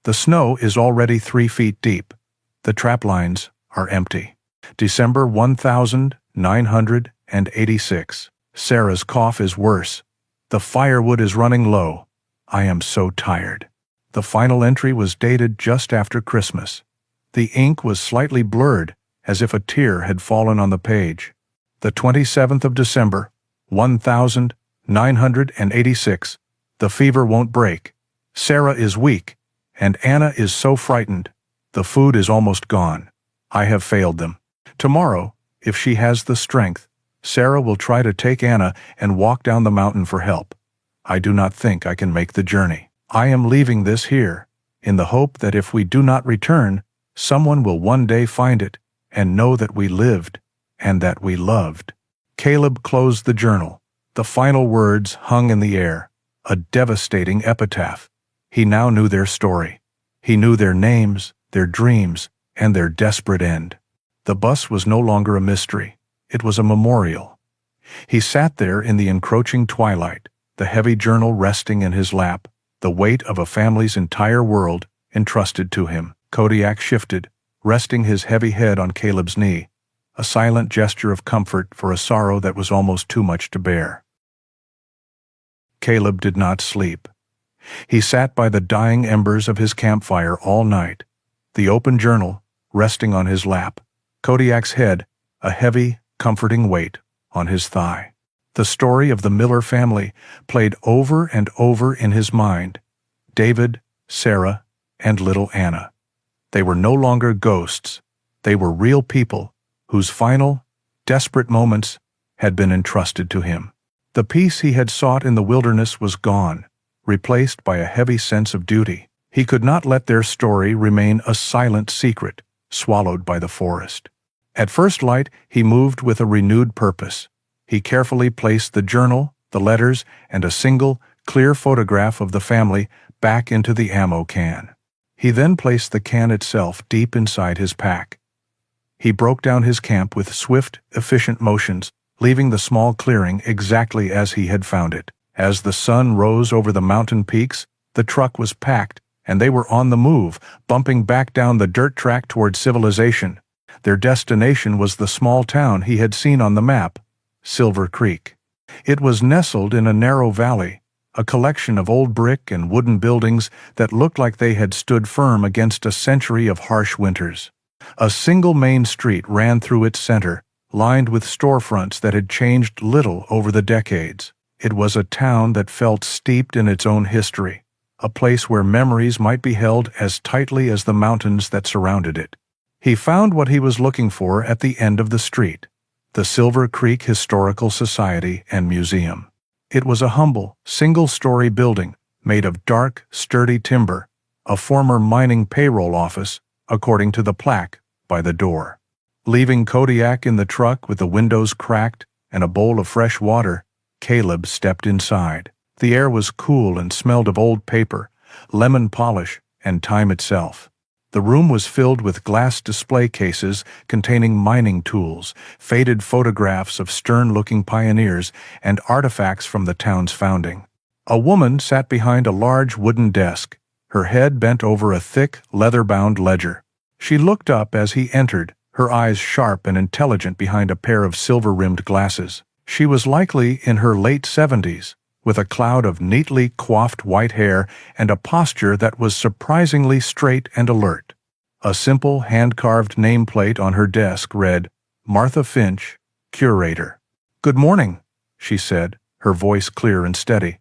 The snow is already 3 feet deep. The trap lines are empty. December 1986. Sarah's cough is worse. The firewood is running low. I am so tired. The final entry was dated just after Christmas. The ink was slightly blurred, as if a tear had fallen on the page. The 27th of December, 1986. The fever won't break. Sarah is weak, and Anna is so frightened. The food is almost gone. I have failed them. Tomorrow, if she has the strength, Sarah will try to take Anna and walk down the mountain for help. I do not think I can make the journey. I am leaving this here, in the hope that if we do not return, someone will one day find it and know that we lived and that we loved. Caleb closed the journal. The final words hung in the air, a devastating epitaph. He now knew their story. He knew their names, their dreams, and their desperate end. The bus was no longer a mystery. It was a memorial. He sat there in the encroaching twilight, the heavy journal resting in his lap, the weight of a family's entire world entrusted to him. Kodiak shifted, resting his heavy head on Caleb's knee, a silent gesture of comfort for a sorrow that was almost too much to bear. Caleb did not sleep. He sat by the dying embers of his campfire all night, the open journal resting on his lap, Kodiak's head, a heavy, comforting weight, on his thigh. The story of the Miller family played over and over in his mind. David, Sarah, and little Anna. They were no longer ghosts. They were real people whose final, desperate moments had been entrusted to him. The peace he had sought in the wilderness was gone, replaced by a heavy sense of duty. He could not let their story remain a silent secret, swallowed by the forest. At first light, he moved with a renewed purpose. He carefully placed the journal, the letters, and a single, clear photograph of the family back into the ammo can. He then placed the can itself deep inside his pack. He broke down his camp with swift, efficient motions, leaving the small clearing exactly as he had found it. As the sun rose over the mountain peaks, the truck was packed, and they were on the move, bumping back down the dirt track toward civilization. Their destination was the small town he had seen on the map, Silver Creek. It was nestled in a narrow valley, a collection of old brick and wooden buildings that looked like they had stood firm against a century of harsh winters. A single main street ran through its center, lined with storefronts that had changed little over the decades. It was a town that felt steeped in its own history, a place where memories might be held as tightly as the mountains that surrounded it. He found what he was looking for at the end of the street, the Silver Creek Historical Society and Museum. It was a humble, single-story building made of dark, sturdy timber, a former mining payroll office, according to the plaque by the door. Leaving Kodiak in the truck with the windows cracked and a bowl of fresh water, Caleb stepped inside. The air was cool and smelled of old paper, lemon polish, and time itself. The room was filled with glass display cases containing mining tools, faded photographs of stern-looking pioneers, and artifacts from the town's founding. A woman sat behind a large wooden desk, her head bent over a thick, leather-bound ledger. She looked up as he entered, her eyes sharp and intelligent behind a pair of silver-rimmed glasses. She was likely in her late 70s, with a cloud of neatly coiffed white hair and a posture that was surprisingly straight and alert. A simple, hand-carved nameplate on her desk read, "Martha Finch, Curator." "Good morning," she said, her voice clear and steady.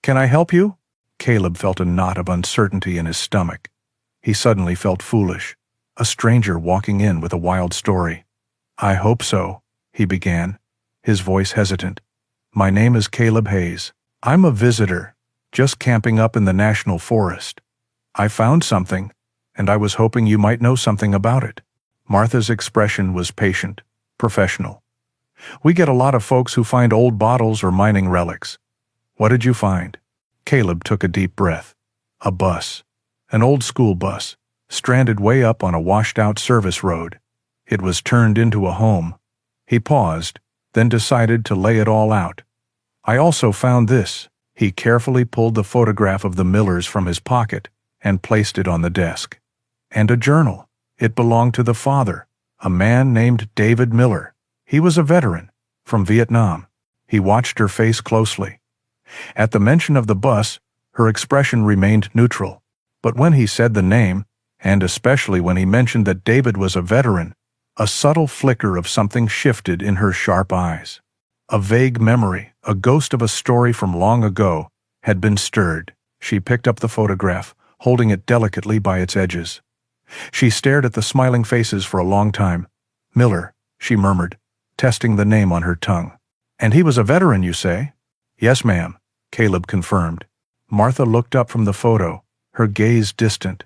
"Can I help you?" Caleb felt a knot of uncertainty in his stomach. He suddenly felt foolish, a stranger walking in with a wild story. "I hope so," he began, his voice hesitant. "My name is Caleb Hayes. I'm a visitor, just camping up in the National Forest. I found something, and I was hoping you might know something about it." Martha's expression was patient, professional. "We get a lot of folks who find old bottles or mining relics. What did you find?" Caleb took a deep breath. A bus. An old school bus, stranded way up on a washed-out service road. It was turned into a home. He paused, then decided to lay it all out. "I also found this." He carefully pulled the photograph of the Millers from his pocket and placed it on the desk. "And a journal. It belonged to the father, a man named David Miller. He was a veteran, from Vietnam." He watched her face closely. At the mention of the bus, her expression remained neutral. But when he said the name, and especially when he mentioned that David was a veteran, a subtle flicker of something shifted in her sharp eyes. A vague memory, a ghost of a story from long ago, had been stirred. She picked up the photograph, holding it delicately by its edges. She stared at the smiling faces for a long time. "Miller," she murmured, testing the name on her tongue. "And he was a veteran, you say?" "Yes, ma'am," Caleb confirmed. Martha looked up from the photo, her gaze distant.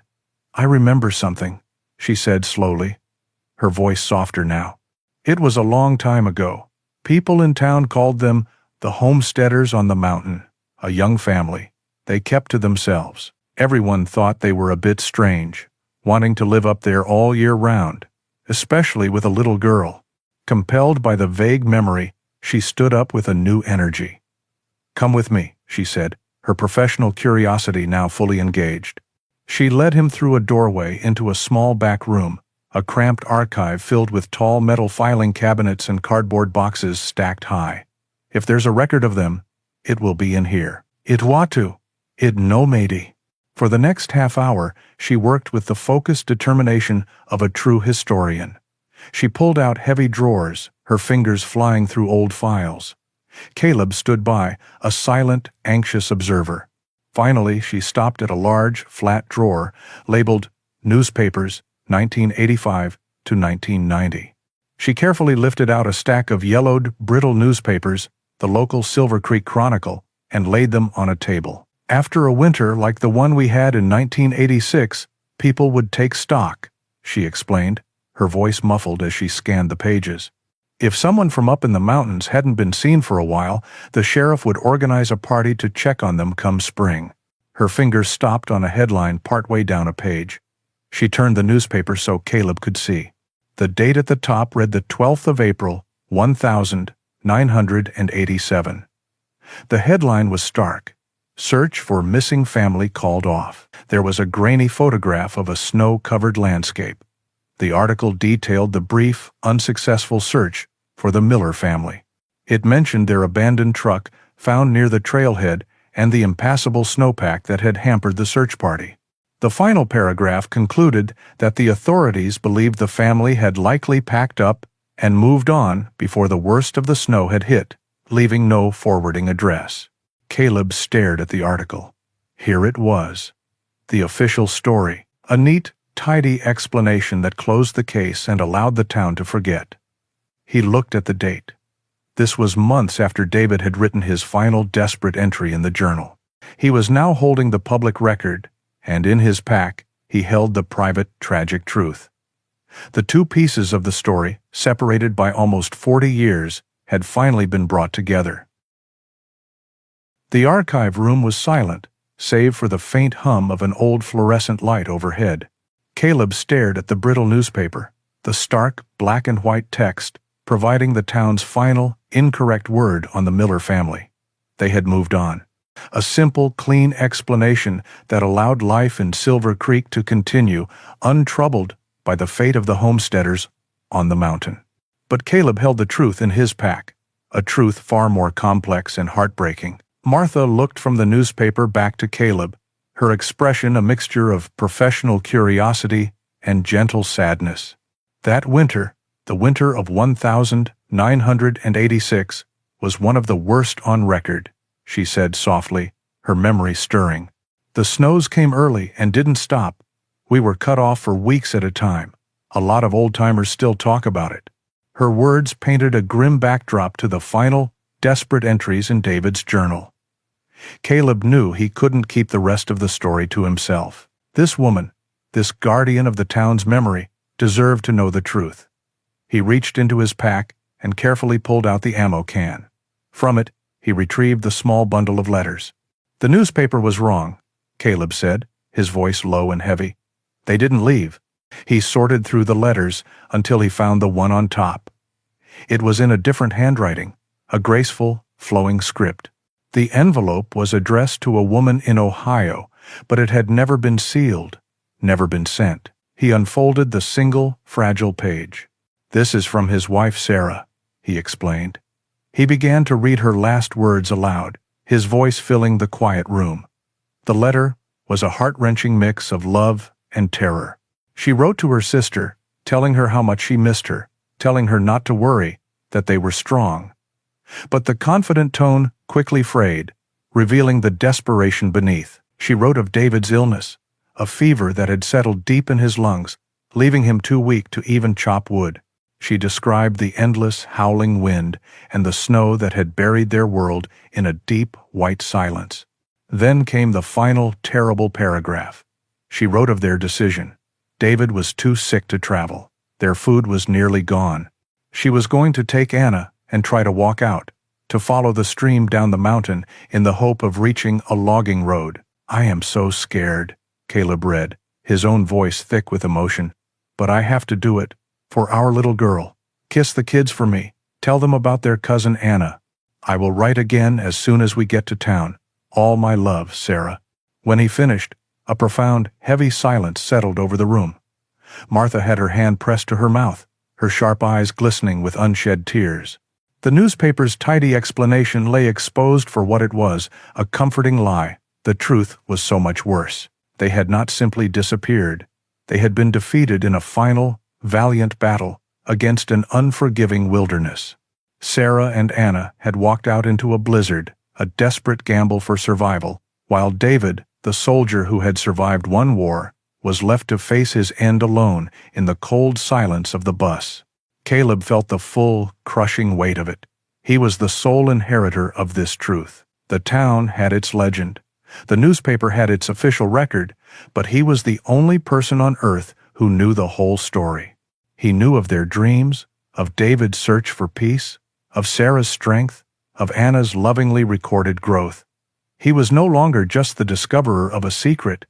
"I remember something," she said slowly, her voice softer now. "It was a long time ago. People in town called them the homesteaders on the mountain, a young family. They kept to themselves. Everyone thought they were a bit strange, wanting to live up there all year round, especially with a little girl." Compelled by the vague memory, she stood up with a new energy. "Come with me," she said, her professional curiosity now fully engaged. She led him through a doorway into a small back room, a cramped archive filled with tall metal filing cabinets and cardboard boxes stacked high. "If there's a record of them, it will be in here. It ought to. It no matey." For the next half hour, she worked with the focused determination of a true historian. She pulled out heavy drawers, her fingers flying through old files. Caleb stood by, a silent, anxious observer. Finally, she stopped at a large, flat drawer, labeled Newspapers, 1985 to 1990. She carefully lifted out a stack of yellowed, brittle newspapers, the local Silver Creek Chronicle, and laid them on a table. "After a winter like the one we had in 1986, people would take stock," she explained, her voice muffled as she scanned the pages. If someone from up in the mountains hadn't been seen for a while, the sheriff would organize a party to check on them come spring. Her fingers stopped on a headline partway down a page. She turned the newspaper so Caleb could see. The date at the top read the 12th of April, 1987. The headline was stark. Search for missing family called off. There was a grainy photograph of a snow-covered landscape. The article detailed the brief, unsuccessful search for the Miller family. It mentioned their abandoned truck found near the trailhead and the impassable snowpack that had hampered the search party. The final paragraph concluded that the authorities believed the family had likely packed up and moved on before the worst of the snow had hit, leaving no forwarding address. Caleb stared at the article. Here it was. The official story. A neat, tidy explanation that closed the case and allowed the town to forget. He looked at the date. This was months after David had written his final desperate entry in the journal. He was now holding the public record, and in his pack, he held the private, tragic truth. The two pieces of the story, separated by almost 40 years, had finally been brought together. The archive room was silent, save for the faint hum of an old fluorescent light overhead. Caleb stared at the brittle newspaper, the stark, black-and-white text providing the town's final, incorrect word on the Miller family. They had moved on. A simple, clean explanation that allowed life in Silver Creek to continue, untroubled by the fate of the homesteaders on the mountain. But Caleb held the truth in his pack, a truth far more complex and heartbreaking. Martha looked from the newspaper back to Caleb, her expression a mixture of professional curiosity and gentle sadness. That winter, the winter of 1986, was one of the worst on record, she said softly, her memory stirring. The snows came early and didn't stop. We were cut off for weeks at a time. A lot of old-timers still talk about it. Her words painted a grim backdrop to the final, desperate entries in David's journal. Caleb knew he couldn't keep the rest of the story to himself. This woman, this guardian of the town's memory, deserved to know the truth. He reached into his pack and carefully pulled out the ammo can. From it, he retrieved the small bundle of letters. The newspaper was wrong, Caleb said, his voice low and heavy. They didn't leave. He sorted through the letters until he found the one on top. It was in a different handwriting, a graceful, flowing script. The envelope was addressed to a woman in Ohio, but it had never been sealed, never been sent. He unfolded the single, fragile page. This is from his wife Sarah, he explained. He began to read her last words aloud, his voice filling the quiet room. The letter was a heart-wrenching mix of love and terror. She wrote to her sister, telling her how much she missed her, telling her not to worry, that they were strong. But the confident tone quickly frayed, revealing the desperation beneath. She wrote of David's illness, a fever that had settled deep in his lungs, leaving him too weak to even chop wood. She described the endless, howling wind and the snow that had buried their world in a deep, white silence. Then came the final, terrible paragraph. She wrote of their decision. David was too sick to travel. Their food was nearly gone. She was going to take Anna and try to walk out, to follow the stream down the mountain in the hope of reaching a logging road. I am so scared, Caleb read, his own voice thick with emotion. But I have to do it, for our little girl. Kiss the kids for me. Tell them about their cousin Anna. I will write again as soon as we get to town. All my love, Sarah. When he finished, a profound, heavy silence settled over the room. Martha had her hand pressed to her mouth, her sharp eyes glistening with unshed tears. The newspaper's tidy explanation lay exposed for what it was, a comforting lie. The truth was so much worse. They had not simply disappeared. They had been defeated in a final, valiant battle against an unforgiving wilderness. Sarah and Anna had walked out into a blizzard, a desperate gamble for survival, while David, the soldier who had survived one war, was left to face his end alone in the cold silence of the bus. Caleb felt the full, crushing weight of it. He was the sole inheritor of this truth. The town had its legend. The newspaper had its official record, but he was the only person on earth who knew the whole story. He knew of their dreams, of David's search for peace, of Sarah's strength, of Anna's lovingly recorded growth. He was no longer just the discoverer of a secret.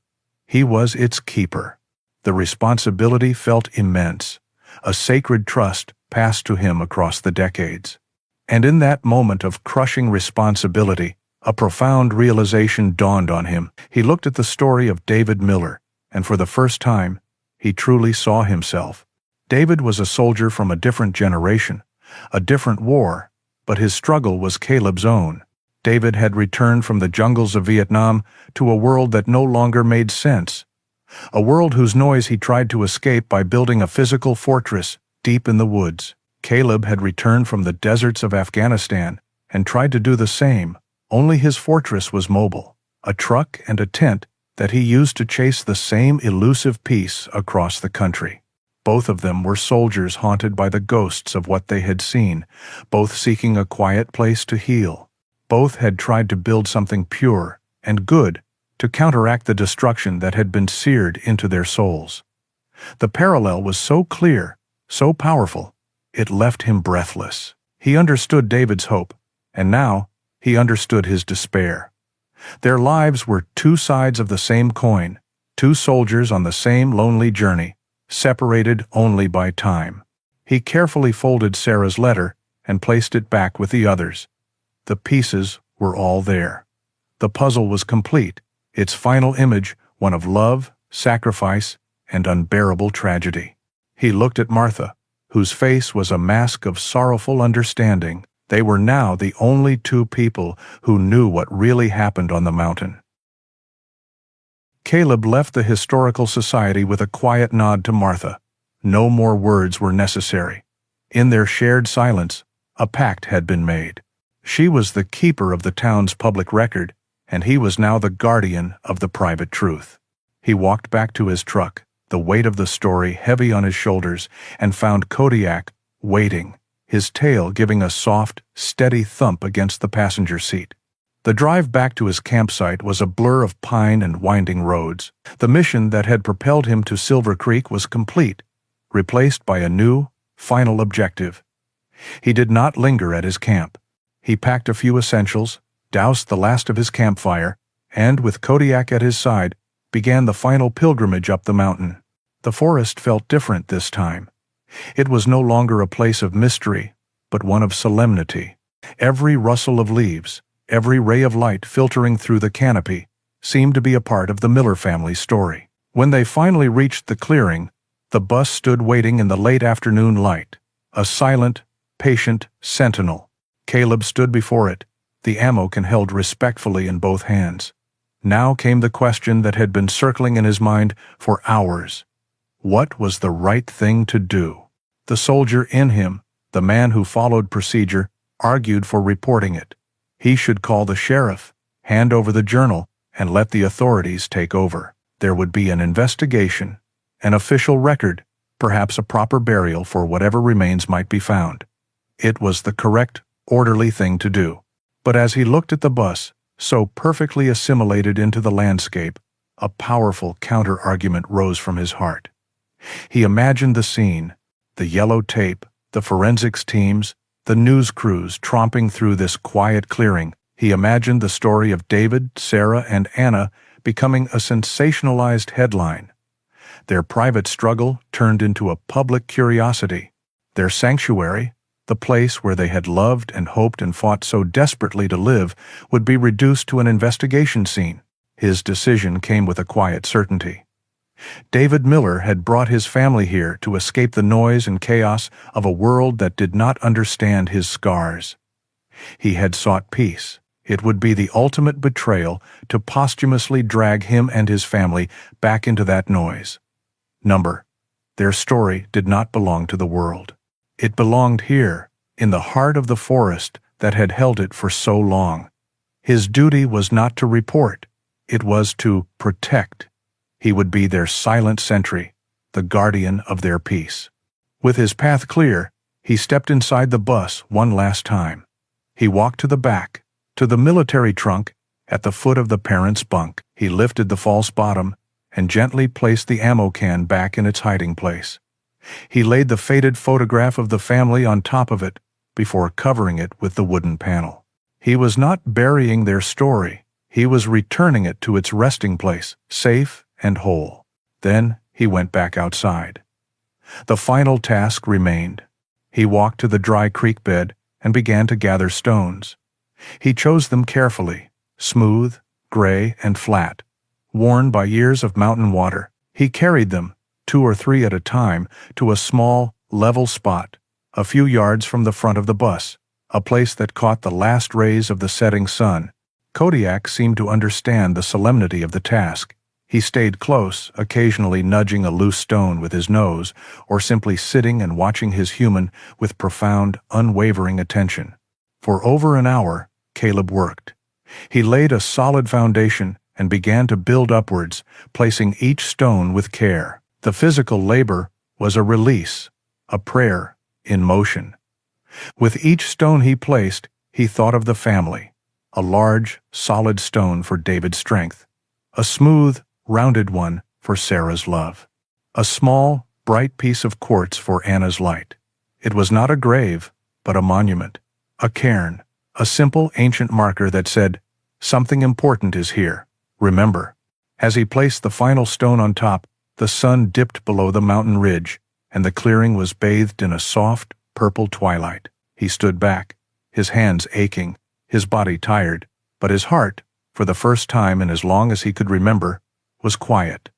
He was its keeper. The responsibility felt immense. A sacred trust passed to him across the decades. And in that moment of crushing responsibility, a profound realization dawned on him. He looked at the story of David Miller, and for the first time, he truly saw himself. David was a soldier from a different generation, a different war, but his struggle was Caleb's own. David had returned from the jungles of Vietnam to a world that no longer made sense, a world whose noise he tried to escape by building a physical fortress deep in the woods. Caleb had returned from the deserts of Afghanistan and tried to do the same, only his fortress was mobile, a truck and a tent that he used to chase the same elusive peace across the country. Both of them were soldiers haunted by the ghosts of what they had seen, both seeking a quiet place to heal. Both had tried to build something pure and good to counteract the destruction that had been seared into their souls. The parallel was so clear, so powerful, it left him breathless. He understood David's hope, and now he understood his despair. Their lives were two sides of the same coin, two soldiers on the same lonely journey, separated only by time. He carefully folded Sarah's letter and placed it back with the others. The pieces were all there. The puzzle was complete, its final image one of love, sacrifice, and unbearable tragedy. He looked at Martha, whose face was a mask of sorrowful understanding. They were now the only two people who knew what really happened on the mountain. Caleb left the historical society with a quiet nod to Martha. No more words were necessary. In their shared silence, a pact had been made. She was the keeper of the town's public record, and he was now the guardian of the private truth. He walked back to his truck, the weight of the story heavy on his shoulders, and found Kodiak waiting, his tail giving a soft, steady thump against the passenger seat. The drive back to his campsite was a blur of pine and winding roads. The mission that had propelled him to Silver Creek was complete, replaced by a new, final objective. He did not linger at his camp. He packed a few essentials, doused the last of his campfire, and, with Kodiak at his side, began the final pilgrimage up the mountain. The forest felt different this time. It was no longer a place of mystery, but one of solemnity. Every rustle of leaves, every ray of light filtering through the canopy, seemed to be a part of the Miller family's story. When they finally reached the clearing, the bus stood waiting in the late afternoon light, a silent, patient sentinel. Caleb stood before it, the ammo can held respectfully in both hands. Now came the question that had been circling in his mind for hours. What was the right thing to do? The soldier in him, the man who followed procedure, argued for reporting it. He should call the sheriff, hand over the journal, and let the authorities take over. There would be an investigation, an official record, perhaps a proper burial for whatever remains might be found. It was the correct, orderly thing to do. But as he looked at the bus, so perfectly assimilated into the landscape, a powerful counter-argument rose from his heart. He imagined the scene, the yellow tape, the forensics teams, the news crews tromping through this quiet clearing. He imagined the story of David, Sarah, and Anna becoming a sensationalized headline. Their private struggle turned into a public curiosity. Their sanctuary, the place where they had loved and hoped and fought so desperately to live, would be reduced to an investigation scene. His decision came with a quiet certainty. David Miller had brought his family here to escape the noise and chaos of a world that did not understand his scars. He had sought peace. It would be the ultimate betrayal to posthumously drag him and his family back into that noise. Their story did not belong to the world. It belonged here, in the heart of the forest that had held it for so long. His duty was not to report, it was to protect. He would be their silent sentry, the guardian of their peace. With his path clear, he stepped inside the bus one last time. He walked to the back, to the military trunk, at the foot of the parents' bunk. He lifted the false bottom and gently placed the ammo can back in its hiding place. He laid the faded photograph of the family on top of it before covering it with the wooden panel. He was not burying their story. He was returning it to its resting place, safe and whole. Then he went back outside. The final task remained. He walked to the dry creek bed and began to gather stones. He chose them carefully, smooth, gray, and flat, worn by years of mountain water. He carried them, 2 or 3 at a time, to a small, level spot, a few yards from the front of the bus, a place that caught the last rays of the setting sun. Kodiak seemed to understand the solemnity of the task. He stayed close, occasionally nudging a loose stone with his nose, or simply sitting and watching his human with profound, unwavering attention. For over an hour, Caleb worked. He laid a solid foundation and began to build upwards, placing each stone with care. The physical labor was a release, a prayer in motion. With each stone he placed, he thought of the family. A large, solid stone for David's strength. A smooth, rounded one for Sarah's love. A small, bright piece of quartz for Anna's light. It was not a grave, but a monument, a cairn, a simple ancient marker that said, "Something important is here. Remember." As he placed the final stone on top, the sun dipped below the mountain ridge, and the clearing was bathed in a soft, purple twilight. He stood back, his hands aching, his body tired, but his heart, for the first time in as long as he could remember, was quiet.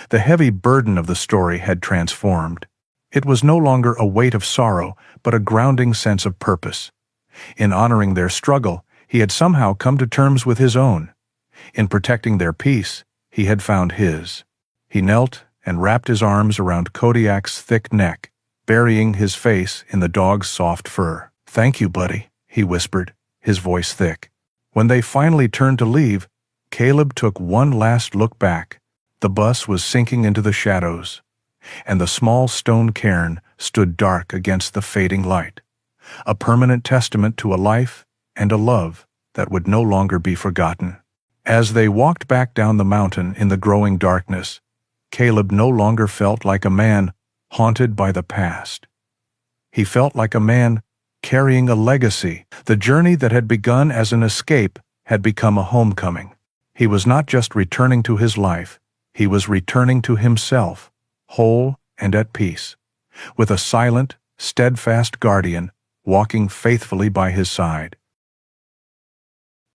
The heavy burden of the story had transformed. It was no longer a weight of sorrow, but a grounding sense of purpose. In honoring their struggle, he had somehow come to terms with his own. In protecting their peace, he had found his. He knelt and wrapped his arms around Kodiak's thick neck, burying his face in the dog's soft fur. "Thank you, buddy," he whispered, his voice thick. When they finally turned to leave, Caleb took one last look back. The bus was sinking into the shadows, and the small stone cairn stood dark against the fading light, a permanent testament to a life and a love that would no longer be forgotten. As they walked back down the mountain in the growing darkness, Caleb no longer felt like a man haunted by the past. He felt like a man carrying a legacy. The journey that had begun as an escape had become a homecoming. He was not just returning to his life, he was returning to himself, whole and at peace, with a silent, steadfast guardian walking faithfully by his side.